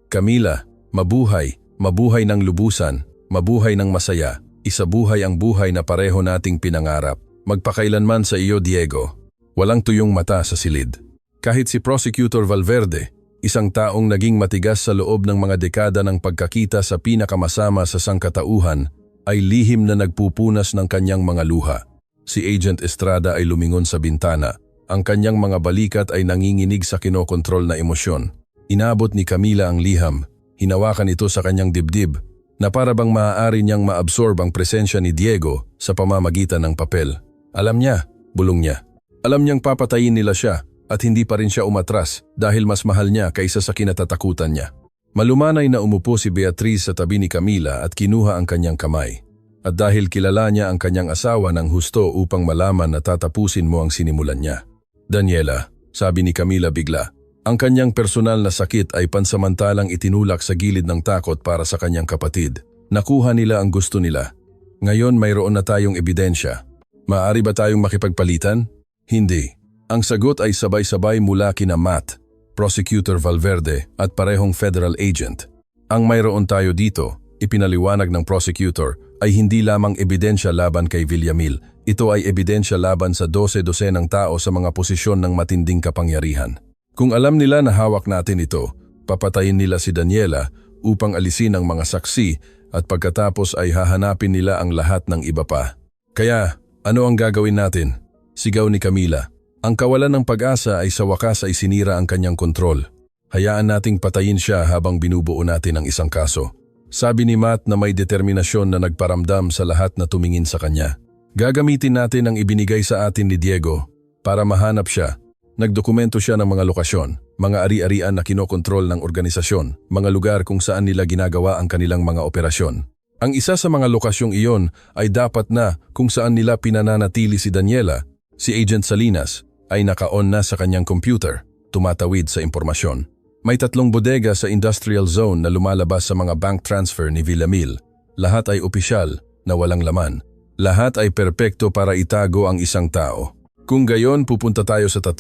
[SPEAKER 1] Camila, mabuhay ng lubusan, mabuhay ng masaya, isabuhay ang buhay na pareho nating pinangarap. Magpakailanman sa iyo, Diego. Walang tuyong mata sa silid. Kahit si Prosecutor Valverde, isang taong naging matigas sa loob ng mga dekada ng pagkakita sa pinakamasama sa sangkatauhan, ay lihim na nagpupunas ng kanyang mga luha. Si Agent Estrada ay lumingon sa bintana. Ang kanyang mga balikat ay nanginginig sa kinokontrol na emosyon. Inabot ni Camila ang liham. Hinawakan ito sa kanyang dibdib na para bang maaari niyang maabsorb ang presensya ni Diego sa pamamagitan ng papel. Alam niya, bulong niya. Alam niyang papatayin nila siya at hindi pa rin siya umatras dahil mas mahal niya kaysa sa kinatatakutan niya. Malumanay na umupo si Beatriz sa tabi ni Camila at kinuha ang kanyang kamay. At dahil kilala niya ang kanyang asawa ng husto upang malaman na tatapusin mo ang sinimulan niya. Daniela, sabi ni Camila bigla, ang kanyang personal na sakit ay pansamantalang itinulak sa gilid ng takot para sa kanyang kapatid. Nakuha nila ang gusto nila. Ngayon mayroon na tayong ebidensya. Maaari ba tayong makipagpalitan? Hindi. Ang sagot ay sabay-sabay mula kina Matt, Prosecutor Valverde at parehong federal agent. Ang mayroon tayo dito, ipinaliwanag ng prosecutor, ay hindi lamang ebidensya laban kay Villamil. Ito ay ebidensya laban sa 12-dosenang tao sa mga posisyon ng matinding kapangyarihan. Kung alam nila na hawak natin ito, papatayin nila si Daniela upang alisin ang mga saksi at pagkatapos ay hahanapin nila ang lahat ng iba pa. Kaya, ano ang gagawin natin? Sigaw ni Camila. Ang kawalan ng pag-asa ay sa wakas ay sinira ang kanyang kontrol. Hayaan nating patayin siya habang binubuo natin ang isang kaso. Sabi ni Matt na may determinasyon na nagparamdam sa lahat na tumingin sa kanya. Gagamitin natin ang ibinigay sa atin ni Diego para mahanap siya. Nagdokumento siya ng mga lokasyon, mga ari-arian na kinokontrol ng organisasyon, mga lugar kung saan nila ginagawa ang kanilang mga operasyon. Ang isa sa mga lokasyong iyon ay dapat na kung saan nila pinananatili si Daniela. Si Agent Salinas ay naka-on na sa kanyang computer, tumatawid sa impormasyon. May 3 bodega sa industrial zone na lumalabas sa mga bank transfer ni Villamil. Lahat ay opisyal na walang laman. Lahat ay perpekto para itago ang isang tao. Kung gayon, pupunta tayo sa 3,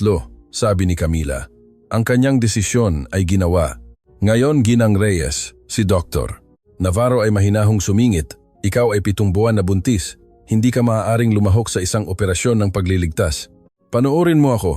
[SPEAKER 1] sabi ni Camila. Ang kanyang desisyon ay ginawa. Ngayon, Ginang Reyes, si Dr. Navarro ay mahinahong sumingit. Ikaw ay 7 buwan na buntis. Hindi ka maaaring lumahok sa isang operasyon ng pagliligtas. Panoorin mo ako.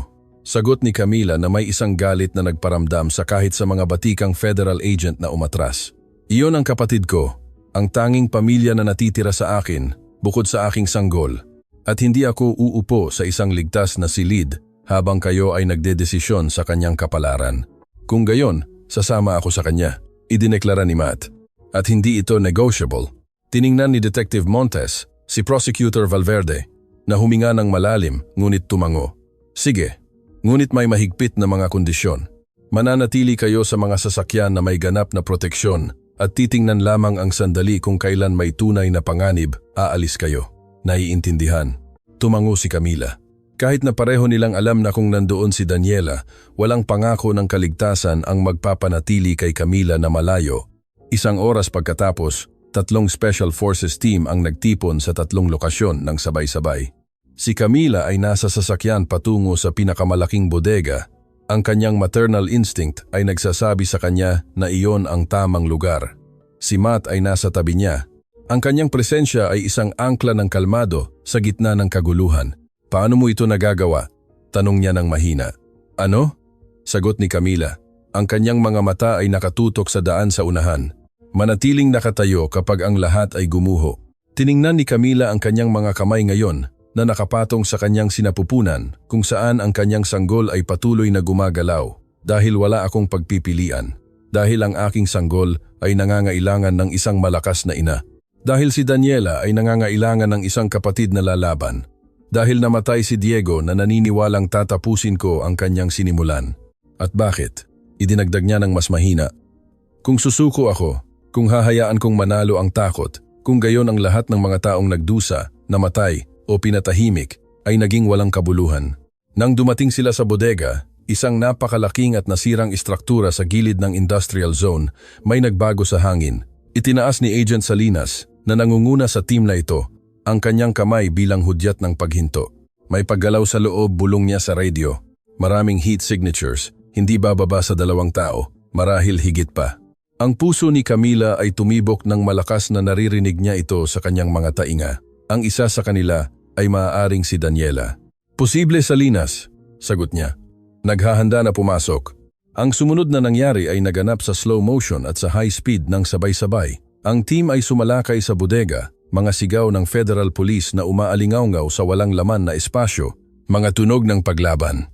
[SPEAKER 1] Sagot ni Camila na may isang galit na nagparamdam sa kahit sa mga batikang federal agent na umatras. Iyon ang kapatid ko, ang tanging pamilya na natitira sa akin, bukod sa aking sanggol. At hindi ako uupo sa isang ligtas na silid habang kayo ay nagdedesisyon sa kanyang kapalaran. Kung gayon, sasama ako sa kanya, idineklara ni Matt. At hindi ito negotiable. Tiningnan ni Detective Montes, si Prosecutor Valverde, na huminga ng malalim ngunit tumango. Sige. Ngunit may mahigpit na mga kondisyon. Mananatili kayo sa mga sasakyan na may ganap na proteksyon at titingnan lamang ang sandali kung kailan may tunay na panganib, aalis kayo. Naiintindihan. Tumango si Camila. Kahit na pareho nilang alam na kung nandoon si Daniela, walang pangako ng kaligtasan ang magpapanatili kay Camila na malayo. 1 oras pagkatapos, 3 Special Forces team ang nagtipon sa 3 lokasyon ng sabay-sabay. Si Camila ay nasa sasakyan patungo sa pinakamalaking bodega. Ang kanyang maternal instinct ay nagsasabi sa kanya na iyon ang tamang lugar. Si Matt ay nasa tabi niya. Ang kanyang presensya ay isang angkla ng kalmado sa gitna ng kaguluhan. Paano mo ito nagagawa? Tanong niya ng mahina. Ano? Sagot ni Camila. Ang kanyang mga mata ay nakatutok sa daan sa unahan. Manatiling nakatayo kapag ang lahat ay gumuho. Tiningnan ni Camila ang kanyang mga kamay ngayon na nakapatong sa kanyang sinapupunan kung saan ang kanyang sanggol ay patuloy na gumagalaw dahil wala akong pagpipilian. Dahil ang aking sanggol ay nangangailangan ng isang malakas na ina. Dahil si Daniela ay nangangailangan ng isang kapatid na lalaban. Dahil namatay si Diego na naniniwalang tatapusin ko ang kanyang sinimulan. At bakit? Idinagdag niya ng mas mahina. Kung susuko ako, kung hahayaan kong manalo ang takot, kung gayon ang lahat ng mga taong nagdusa, namatay, o pinatahimik ay naging walang kabuluhan. Nang dumating sila sa bodega, isang napakalaking at nasirang istruktura sa gilid ng industrial zone, may nagbago sa hangin. Itinaas ni Agent Salinas na nangunguna sa team na ito ang kanyang kamay bilang hudyat ng paghinto. May paggalaw sa loob, bulong niya sa radio. Maraming heat signatures, hindi bababa sa 2 tao, marahil higit pa. Ang puso ni Camila ay tumibok ng malakas na naririnig niya ito sa kanyang mga tainga. Ang isa sa kanila ay maaaring si Daniela. Posible Salinas, sagot niya. Naghahanda na pumasok. Ang sumunod na nangyari ay naganap sa slow motion at sa high speed ng sabay-sabay. Ang team ay sumalakay sa bodega, mga sigaw ng Federal Police na umaalingaw-ngaw sa walang laman na espasyo, mga tunog ng paglaban,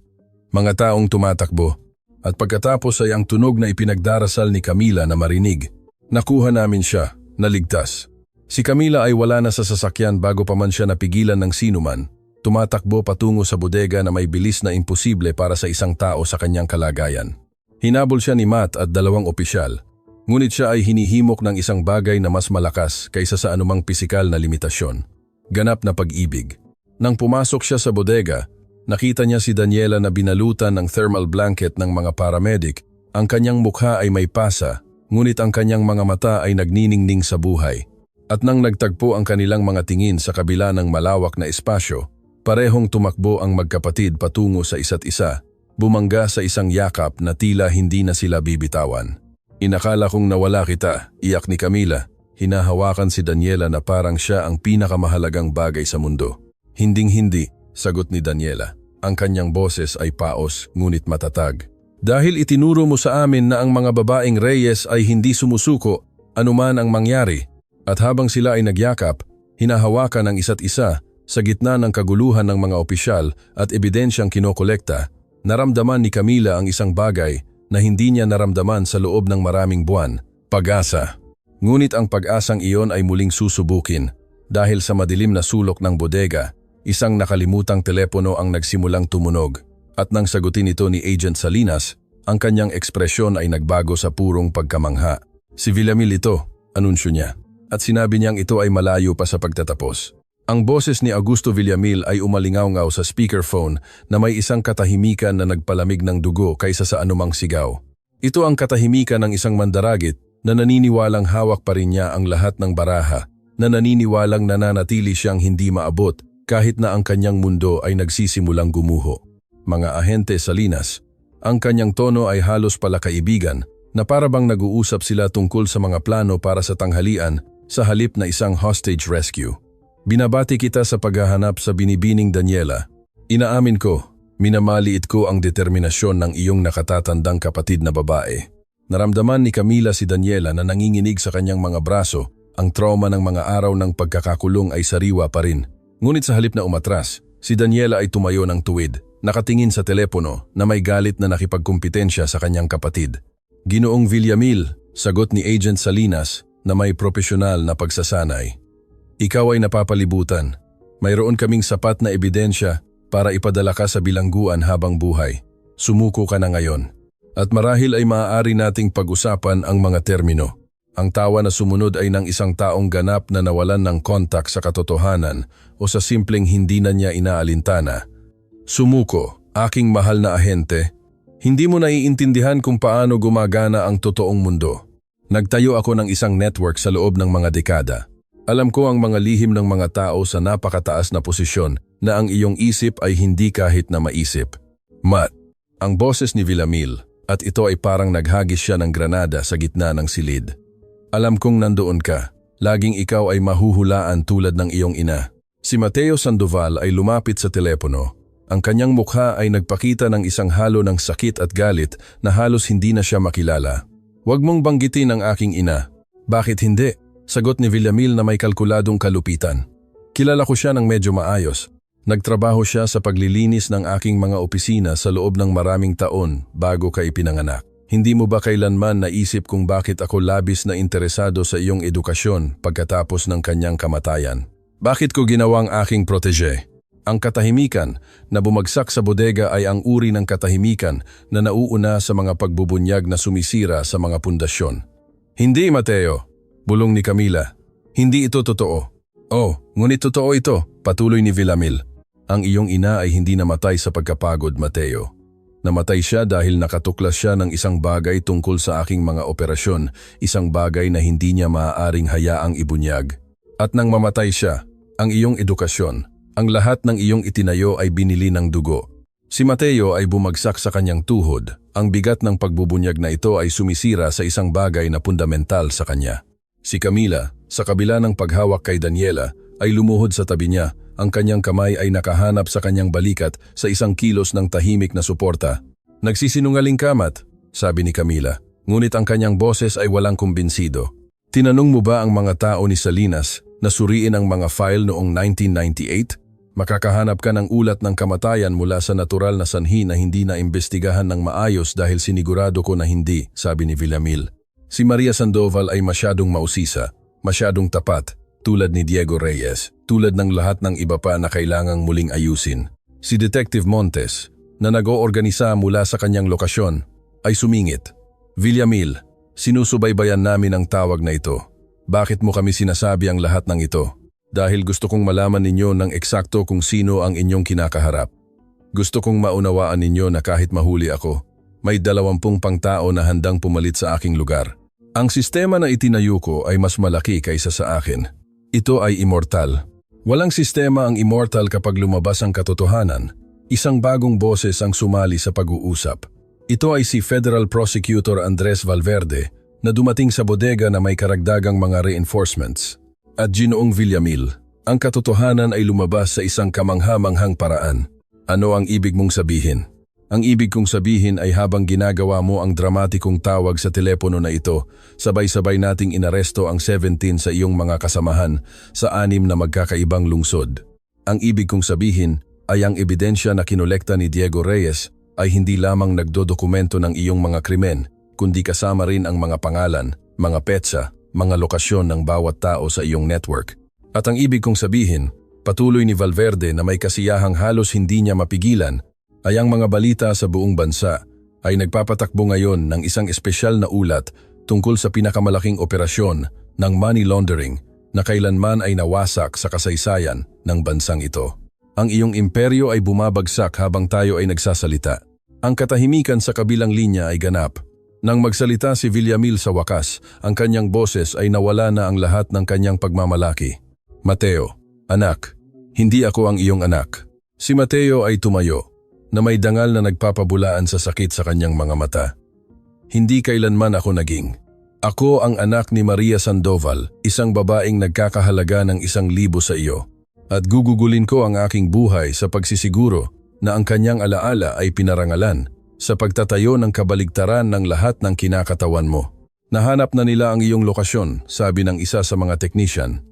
[SPEAKER 1] mga taong tumatakbo, at pagkatapos ay ang tunog na ipinagdarasal ni Camila na marinig. Nakuha namin siya, naligtas. Si Camila ay wala na sa sasakyan bago pa man siya napigilan ng sinuman. Tumatakbo patungo sa bodega na may bilis na imposible para sa isang tao sa kanyang kalagayan. Hinabol siya ni Matt at 2 opisyal. Ngunit siya ay hinihimok ng isang bagay na mas malakas kaysa sa anumang pisikal na limitasyon. Ganap na pag-ibig. Nang pumasok siya sa bodega, nakita niya si Daniela na binalutan ng thermal blanket ng mga paramedic. Ang kanyang mukha ay may pasa, ngunit ang kanyang mga mata ay nagniningning sa buhay. At nang nagtagpo ang kanilang mga tingin sa kabila ng malawak na espasyo, parehong tumakbo ang magkapatid patungo sa isa't isa, bumangga sa isang yakap na tila hindi na sila bibitawan. Inakala kong nawala kita, iyak ni Camila. Hinahawakan si Daniela na parang siya ang pinakamahalagang bagay sa mundo. Hinding-hindi, sagot ni Daniela. Ang kanyang boses ay paos ngunit matatag. Dahil itinuro mo sa amin na ang mga babaeng Reyes ay hindi sumusuko, anuman ang mangyari. At habang sila ay nagyakap, hinahawakan ang isa't isa sa gitna ng kaguluhan ng mga opisyal at ebidensyang kinokolekta, naramdaman ni Camila ang isang bagay na hindi niya naramdaman sa loob ng maraming buwan, pag-asa. Ngunit ang pag-asang iyon ay muling susubukin dahil sa madilim na sulok ng bodega, isang nakalimutang telepono ang nagsimulang tumunog. At nang sagutin ito ni Agent Salinas, ang kanyang ekspresyon ay nagbago sa purong pagkamangha. Si Villamil ito, anunsyo niya, at sinabi niyang ito ay malayo pa sa pagtatapos. Ang boses ni Augusto Villamil ay umalingaw-ngaw sa speakerphone na may isang katahimikan na nagpalamig ng dugo kaysa sa anumang sigaw. Ito ang katahimikan ng isang mandaragit na naniniwalang hawak pa rin niya ang lahat ng baraha, na naniniwalang nananatili siyang hindi maabot kahit na ang kanyang mundo ay nagsisimulang gumuho. Mga ahente Salinas, ang kanyang tono ay halos pala kaibigan na parabang nag-uusap sila tungkol sa mga plano para sa tanghalian sa halip na isang hostage rescue. Binabati kita sa paghahanap sa binibining Daniela. Inaamin ko, minamaliit ko ang determinasyon ng iyong nakatatandang kapatid na babae. Naramdaman ni Camila si Daniela na nanginginig sa kanyang mga braso, ang trauma ng mga araw ng pagkakakulong ay sariwa pa rin. Ngunit sa halip na umatras, si Daniela ay tumayo ng tuwid, nakatingin sa telepono na may galit na nakipagkumpitensya sa kanyang kapatid. Ginoong Villamil, sagot ni Agent Salinas na may propesyonal na pagsasanay. Ikaw ay napapalibutan. Mayroon kaming sapat na ebidensya para ipadala ka sa bilangguan habang buhay. Sumuko ka na ngayon. At marahil ay maaari nating pag-usapan ang mga termino. Ang tawa na sumunod ay ng isang taong ganap na nawalan ng kontak sa katotohanan o sa simpleng hindi na niya inaalintana. Sumuko, aking mahal na ahente. Hindi mo naiintindihan kung paano gumagana ang totoong mundo. Nagtayo ako ng isang network sa loob ng mga dekada. Alam ko ang mga lihim ng mga tao sa napakataas na posisyon na ang iyong isip ay hindi kahit na maisip. Matt, ang boses ni Villamil, at ito ay parang naghagis siya ng granada sa gitna ng silid. Alam kong nandoon ka, laging ikaw ay mahuhulaan tulad ng iyong ina. Si Mateo Sandoval ay lumapit sa telepono. Ang kanyang mukha ay nagpakita ng isang halo ng sakit at galit na halos hindi na siya makilala. Huwag mong banggitin ang aking ina. Bakit hindi? Sagot ni Villamil na may kalkuladong kalupitan. Kilala ko siya ng medyo maayos. Nagtrabaho siya sa paglilinis ng aking mga opisina sa loob ng maraming taon bago ka ipinanganak. Hindi mo ba kailanman naisip kung bakit ako labis na interesado sa iyong edukasyon pagkatapos ng kanyang kamatayan? Bakit ko ginawang aking protege? Ang katahimikan na bumagsak sa bodega ay ang uri ng katahimikan na nauuna sa mga pagbubunyag na sumisira sa mga pundasyon. Hindi, Mateo. Bulong ni Camila. Hindi ito totoo. Oh, ngunit totoo ito, patuloy ni Villamil. Ang iyong ina ay hindi namatay sa pagkapagod, Mateo. Namatay siya dahil nakatuklas siya ng isang bagay tungkol sa aking mga operasyon, isang bagay na hindi niya maaaring hayaang ibunyag. At nang mamatay siya, ang iyong edukasyon, ang lahat ng iyong itinayo ay binili ng dugo. Si Mateo ay bumagsak sa kanyang tuhod. Ang bigat ng pagbubunyag na ito ay sumisira sa isang bagay na fundamental sa kanya. Si Camila, sa kabila ng paghawak kay Daniela, ay lumuhod sa tabi niya. Ang kanyang kamay ay nakahanap sa kanyang balikat sa isang kilos ng tahimik na suporta. Nagsisinungaling ka, Matt, sabi ni Camila. Ngunit ang kanyang boses ay walang kumbinsido. Tinanong mo ba ang mga tao ni Salinas na suriin ang mga file noong 1998? Makakahanap ka ng ulat ng kamatayan mula sa natural na sanhi na hindi na imbestigahan ng maayos dahil sinigurado ko na hindi, sabi ni Villamil. Si Maria Sandoval ay masyadong mausisa, masyadong tapat, tulad ni Diego Reyes, tulad ng lahat ng iba pa na kailangang muling ayusin. Si Detective Montes, na nag-oorganisa mula sa kanyang lokasyon, ay sumingit. Villamil, Sinusubaybayan namin ang tawag na ito. Bakit mo kami sinasabi ang lahat ng ito? Dahil gusto kong malaman ninyo ng eksakto kung sino ang inyong kinakaharap. Gusto kong maunawaan ninyo na kahit mahuli ako, may 20 pang tao na handang pumalit sa aking lugar. Ang sistema na itinayo ko ay mas malaki kaysa sa akin. Ito ay immortal. Walang sistema ang immortal kapag lumabas ang katotohanan. Isang bagong boses ang sumali sa pag-uusap. Ito ay si Federal Prosecutor Andres Valverde na dumating sa bodega na may karagdagang mga reinforcements. At Ginoong Villamil, ang katotohanan ay lumabas sa isang kamangha-manghang paraan. Ano ang ibig mong sabihin? Ang ibig kong sabihin ay habang ginagawa mo ang dramatikong tawag sa telepono na ito, sabay-sabay nating inaresto ang 17 sa iyong mga kasamahan sa 6 na magkakaibang lungsod. Ang ibig kong sabihin ay ang ebidensya na kinolekta ni Diego Reyes ay hindi lamang nagdodokumento ng iyong mga krimen, kundi kasama rin ang mga pangalan, mga petsa, mga lokasyon ng bawat tao sa iyong network. At ang ibig kong sabihin, patuloy ni Valverde na may kasiyahang halos hindi niya mapigilan, ay ang mga balita sa buong bansa ay nagpapatakbo ngayon ng isang espesyal na ulat tungkol sa pinakamalaking operasyon ng money laundering na kailanman ay nawasak sa kasaysayan ng bansang ito. Ang iyong imperyo ay bumabagsak habang tayo ay nagsasalita. Ang katahimikan sa kabilang linya ay ganap. Nang magsalita si Villamil sa wakas, ang kanyang boses ay nawala na ang lahat ng kanyang pagmamalaki. Mateo, anak, hindi ako ang iyong anak. Si Mateo ay tumayo, na may dangal na nagpapabulaan sa sakit sa kanyang mga mata. Hindi kailanman ako naging. Ako ang anak ni Maria Sandoval, isang babaeng nagkakahalaga ng 1,000 sa iyo. At gugugulin ko ang aking buhay sa pagsisiguro na ang kanyang alaala ay pinarangalan sa pagtatayo ng kabaligtaran ng lahat ng kinakatawan mo. Nahanap na nila ang iyong lokasyon, sabi ng isa sa mga technician.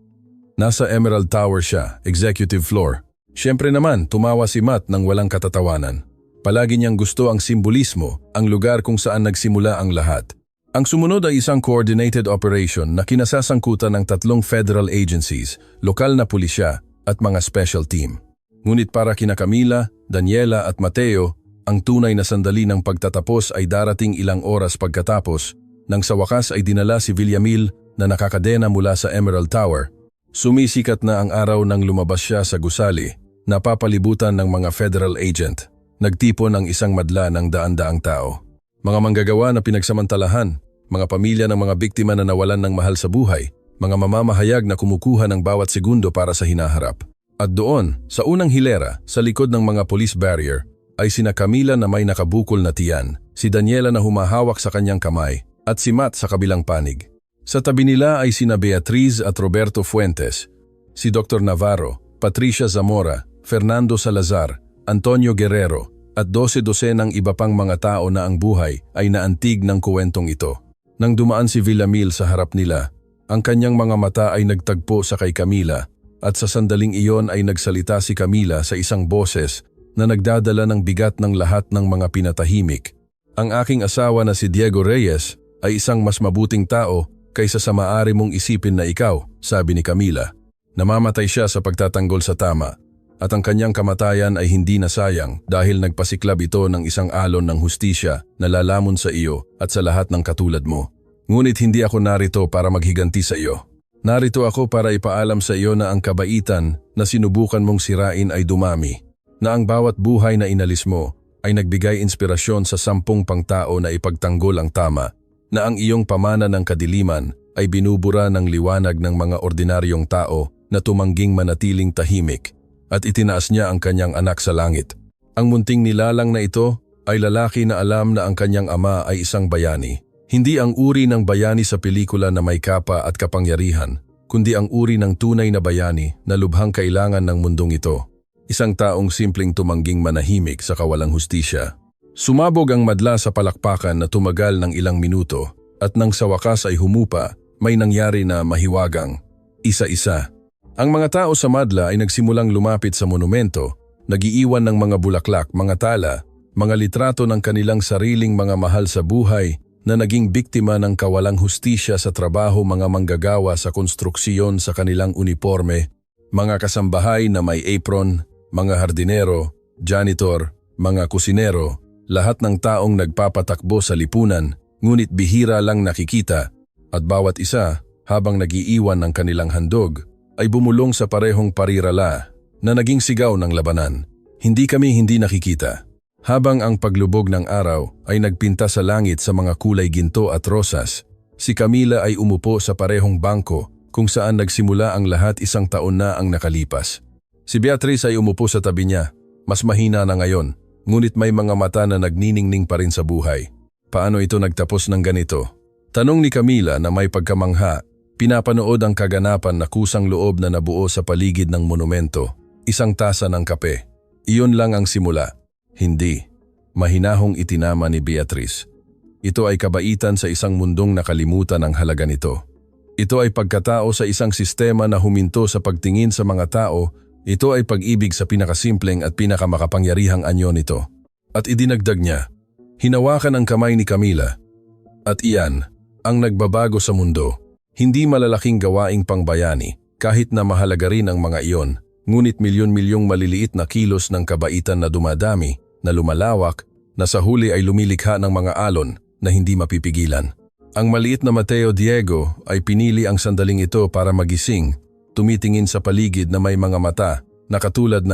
[SPEAKER 1] Nasa Emerald Tower siya, executive floor. Siyempre naman, tumawa si Matt nang walang katatawanan. Palagi niyang gusto ang simbolismo, ang lugar kung saan nagsimula ang lahat. Ang sumunod ay isang coordinated operation na kinasasangkutan ng 3 federal agencies, lokal na pulisya at mga special team. Ngunit para kina Camila, Daniela at Mateo, ang tunay na sandali ng pagtatapos ay darating ilang oras pagkatapos nang sa wakas ay dinala si Villamil na nakakadena mula sa Emerald Tower. Sumisikat na ang araw nang lumabas siya sa gusali, napapalibutan ng mga federal agent. Nagtipon ang isang madla ng daan-daang tao. Mga manggagawa na pinagsamantalahan, mga pamilya ng mga biktima na nawalan ng mahal sa buhay, mga mamamahayag na kumukuha ng bawat segundo para sa hinaharap. At doon, sa unang hilera, sa likod ng mga police barrier, ay sina Camila na may nakabukol na tiyan, si Daniela na humahawak sa kanyang kamay, at si Matt sa kabilang panig. Sa tabi nila ay sina Beatriz at Roberto Fuentes, si Dr. Navarro, Patricia Zamora, Fernando Salazar, Antonio Guerrero, at 12 ng iba pang mga tao na ang buhay ay naantig ng kuwentong ito. Nang dumaan si Villamil sa harap nila, ang kanyang mga mata ay nagtagpo sa kay Camila, at sa sandaling iyon ay nagsalita si Camila sa isang boses na nagdadala ng bigat ng lahat ng mga pinatahimik. Ang aking asawa na si Diego Reyes ay isang mas mabuting tao kaysa sa maaari mong isipin na ikaw, sabi ni Camila. Namamatay siya sa pagtatanggol sa tama, at ang kanyang kamatayan ay hindi nasayang dahil nagpasiklab ito ng isang alon ng hustisya na lalamon sa iyo at sa lahat ng katulad mo. Ngunit hindi ako narito para maghiganti sa iyo. Narito ako para ipaalam sa iyo na ang kabaitan na sinubukan mong sirain ay dumami, na ang bawat buhay na inalis mo ay nagbigay inspirasyon sa 10 pang tao na ipagtanggol ang tama, na ang iyong pamana ng kadiliman ay binubura ng liwanag ng mga ordinaryong tao na tumangging manatiling tahimik, at itinaas niya ang kanyang anak sa langit. Ang munting nilalang na ito ay lalaki na alam na ang kanyang ama ay isang bayani. Hindi ang uri ng bayani sa pelikula na may kapa at kapangyarihan, kundi ang uri ng tunay na bayani na lubhang kailangan ng mundong ito. Isang taong simpleng tumangging manahimik sa kawalang hustisya. Sumabog ang madla sa palakpakan na tumagal ng ilang minuto, at nang sa wakas ay humupa, may nangyari na mahiwagang. Isa-isa. Ang mga tao sa madla ay nagsimulang lumapit sa monumento, nagiiwan ng mga bulaklak, mga tala, mga litrato ng kanilang sariling mga mahal sa buhay na naging biktima ng kawalang hustisya sa trabaho, mga manggagawa sa konstruksiyon sa kanilang uniforme, mga kasambahay na may apron, mga hardinero, janitor, mga kusinero, lahat ng taong nagpapatakbo sa lipunan, ngunit bihira lang nakikita, at bawat isa, habang nagiiwan ng kanilang handog, ay bumulong sa parehong parirala na naging sigaw ng labanan. Hindi kami hindi nakikita. Habang ang paglubog ng araw ay nagpinta sa langit sa mga kulay ginto at rosas, si Camila ay umupo sa parehong bangko kung saan nagsimula ang lahat 1 taon na ang nakalipas. Si Beatrice ay umupo sa tabi niya, mas mahina na ngayon, ngunit may mga mata na nagniningning pa rin sa buhay. Paano ito nagtapos ng ganito? Tanong ni Camila na may pagkamangha, pinapanood ang kaganapan na kusang loob na nabuo sa paligid ng monumento, 1 tasa ng kape. Iyon lang ang simula. Hindi. Mahinahong itinama ni Beatrice. Ito ay kabaitan sa isang mundong nakalimutan ang halaga nito. Ito ay pagkatao sa isang sistema na huminto sa pagtingin sa mga tao. Ito ay pag-ibig sa pinakasimpleng at pinakamakapangyarihang anyo nito. At idinagdag niya, hinawakan ang kamay ni Camila. At iyan, ang nagbabago sa mundo. Hindi malalaking gawaing pangbayani, kahit na mahalaga rin ang mga iyon, ngunit milyon-milyong maliliit na kilos ng kabaitan na dumadami, na lumalawak, na sa huli ay lumilikha ng mga alon na hindi mapipigilan. Ang maliit na Mateo Diego ay pinili ang sandaling ito para magising, tumitingin sa paligid na may mga mata na katulad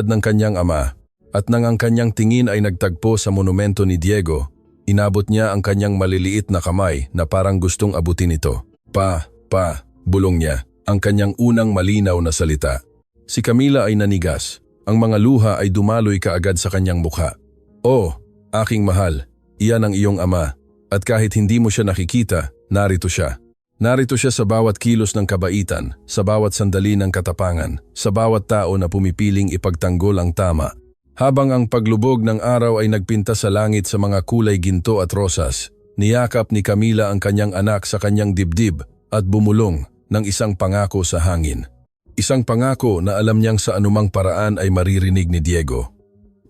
[SPEAKER 1] ng kanyang ama, at nang ang kanyang tingin ay nagtagpo sa monumento ni Diego, inabot niya ang kanyang maliliit na kamay na parang gustong abutin ito. Bulong niya, ang kanyang unang malinaw na salita. Si Camila ay nanigas. Ang mga luha ay dumaloy kaagad sa kanyang mukha. Oh, aking mahal, iyan ang iyong ama. At kahit hindi mo siya nakikita, narito siya. Narito siya sa bawat kilos ng kabaitan, sa bawat sandali ng katapangan, sa bawat tao na pumipiling ipagtanggol ang tama. Habang ang paglubog ng araw ay nagpinta sa langit sa mga kulay ginto at rosas, niyakap ni Camila ang kanyang anak sa kanyang dibdib at bumulong ng isang pangako sa hangin. Isang pangako na alam niyang sa anumang paraan ay maririnig ni Diego.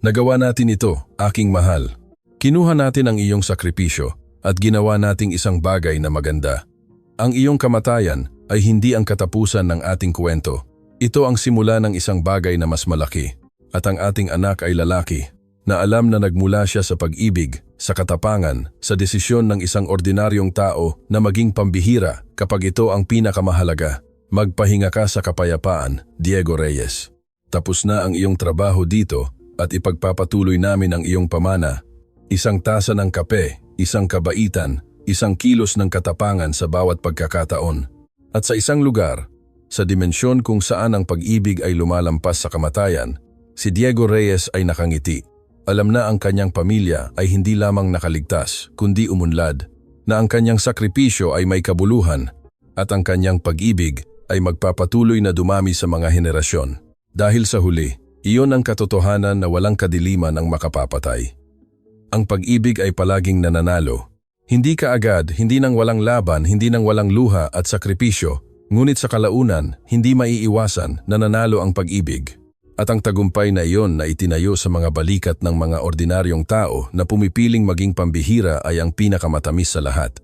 [SPEAKER 1] Nagawa natin ito, aking mahal. Kinuha natin ang iyong sakripisyo at ginawa nating isang bagay na maganda. Ang iyong kamatayan ay hindi ang katapusan ng ating kwento. Ito ang simula ng isang bagay na mas malaki. At ang ating anak ay lalaki, na alam na nagmula siya sa pag-ibig, sa katapangan, sa desisyon ng isang ordinaryong tao na maging pambihira kapag ito ang pinakamahalaga. Magpahinga ka sa kapayapaan, Diego Reyes. Tapos na ang iyong trabaho dito at ipagpapatuloy namin ang iyong pamana. 1 tasa ng kape, 1 kabaitan, 1 kilos ng katapangan sa bawat pagkakataon. At sa isang lugar, sa dimensyon kung saan ang pag-ibig ay lumalampas sa kamatayan, si Diego Reyes ay nakangiti. Alam na ang kanyang pamilya ay hindi lamang nakaligtas, kundi umunlad, na ang kanyang sakripisyo ay may kabuluhan, at ang kanyang pag-ibig ay magpapatuloy na dumami sa mga henerasyon. Dahil sa huli, iyon ang katotohanan na walang kadiliman ang makapapatay. Ang pag-ibig ay palaging nananalo. Hindi kaagad, hindi nang walang laban, hindi nang walang luha at sakripisyo, ngunit sa kalaunan, hindi maiiwasan na nanalo ang pag-ibig. At ang tagumpay na iyon na itinayo sa mga balikat ng mga ordinaryong tao na pumipiling maging pambihira ay ang pinakamatamis sa lahat.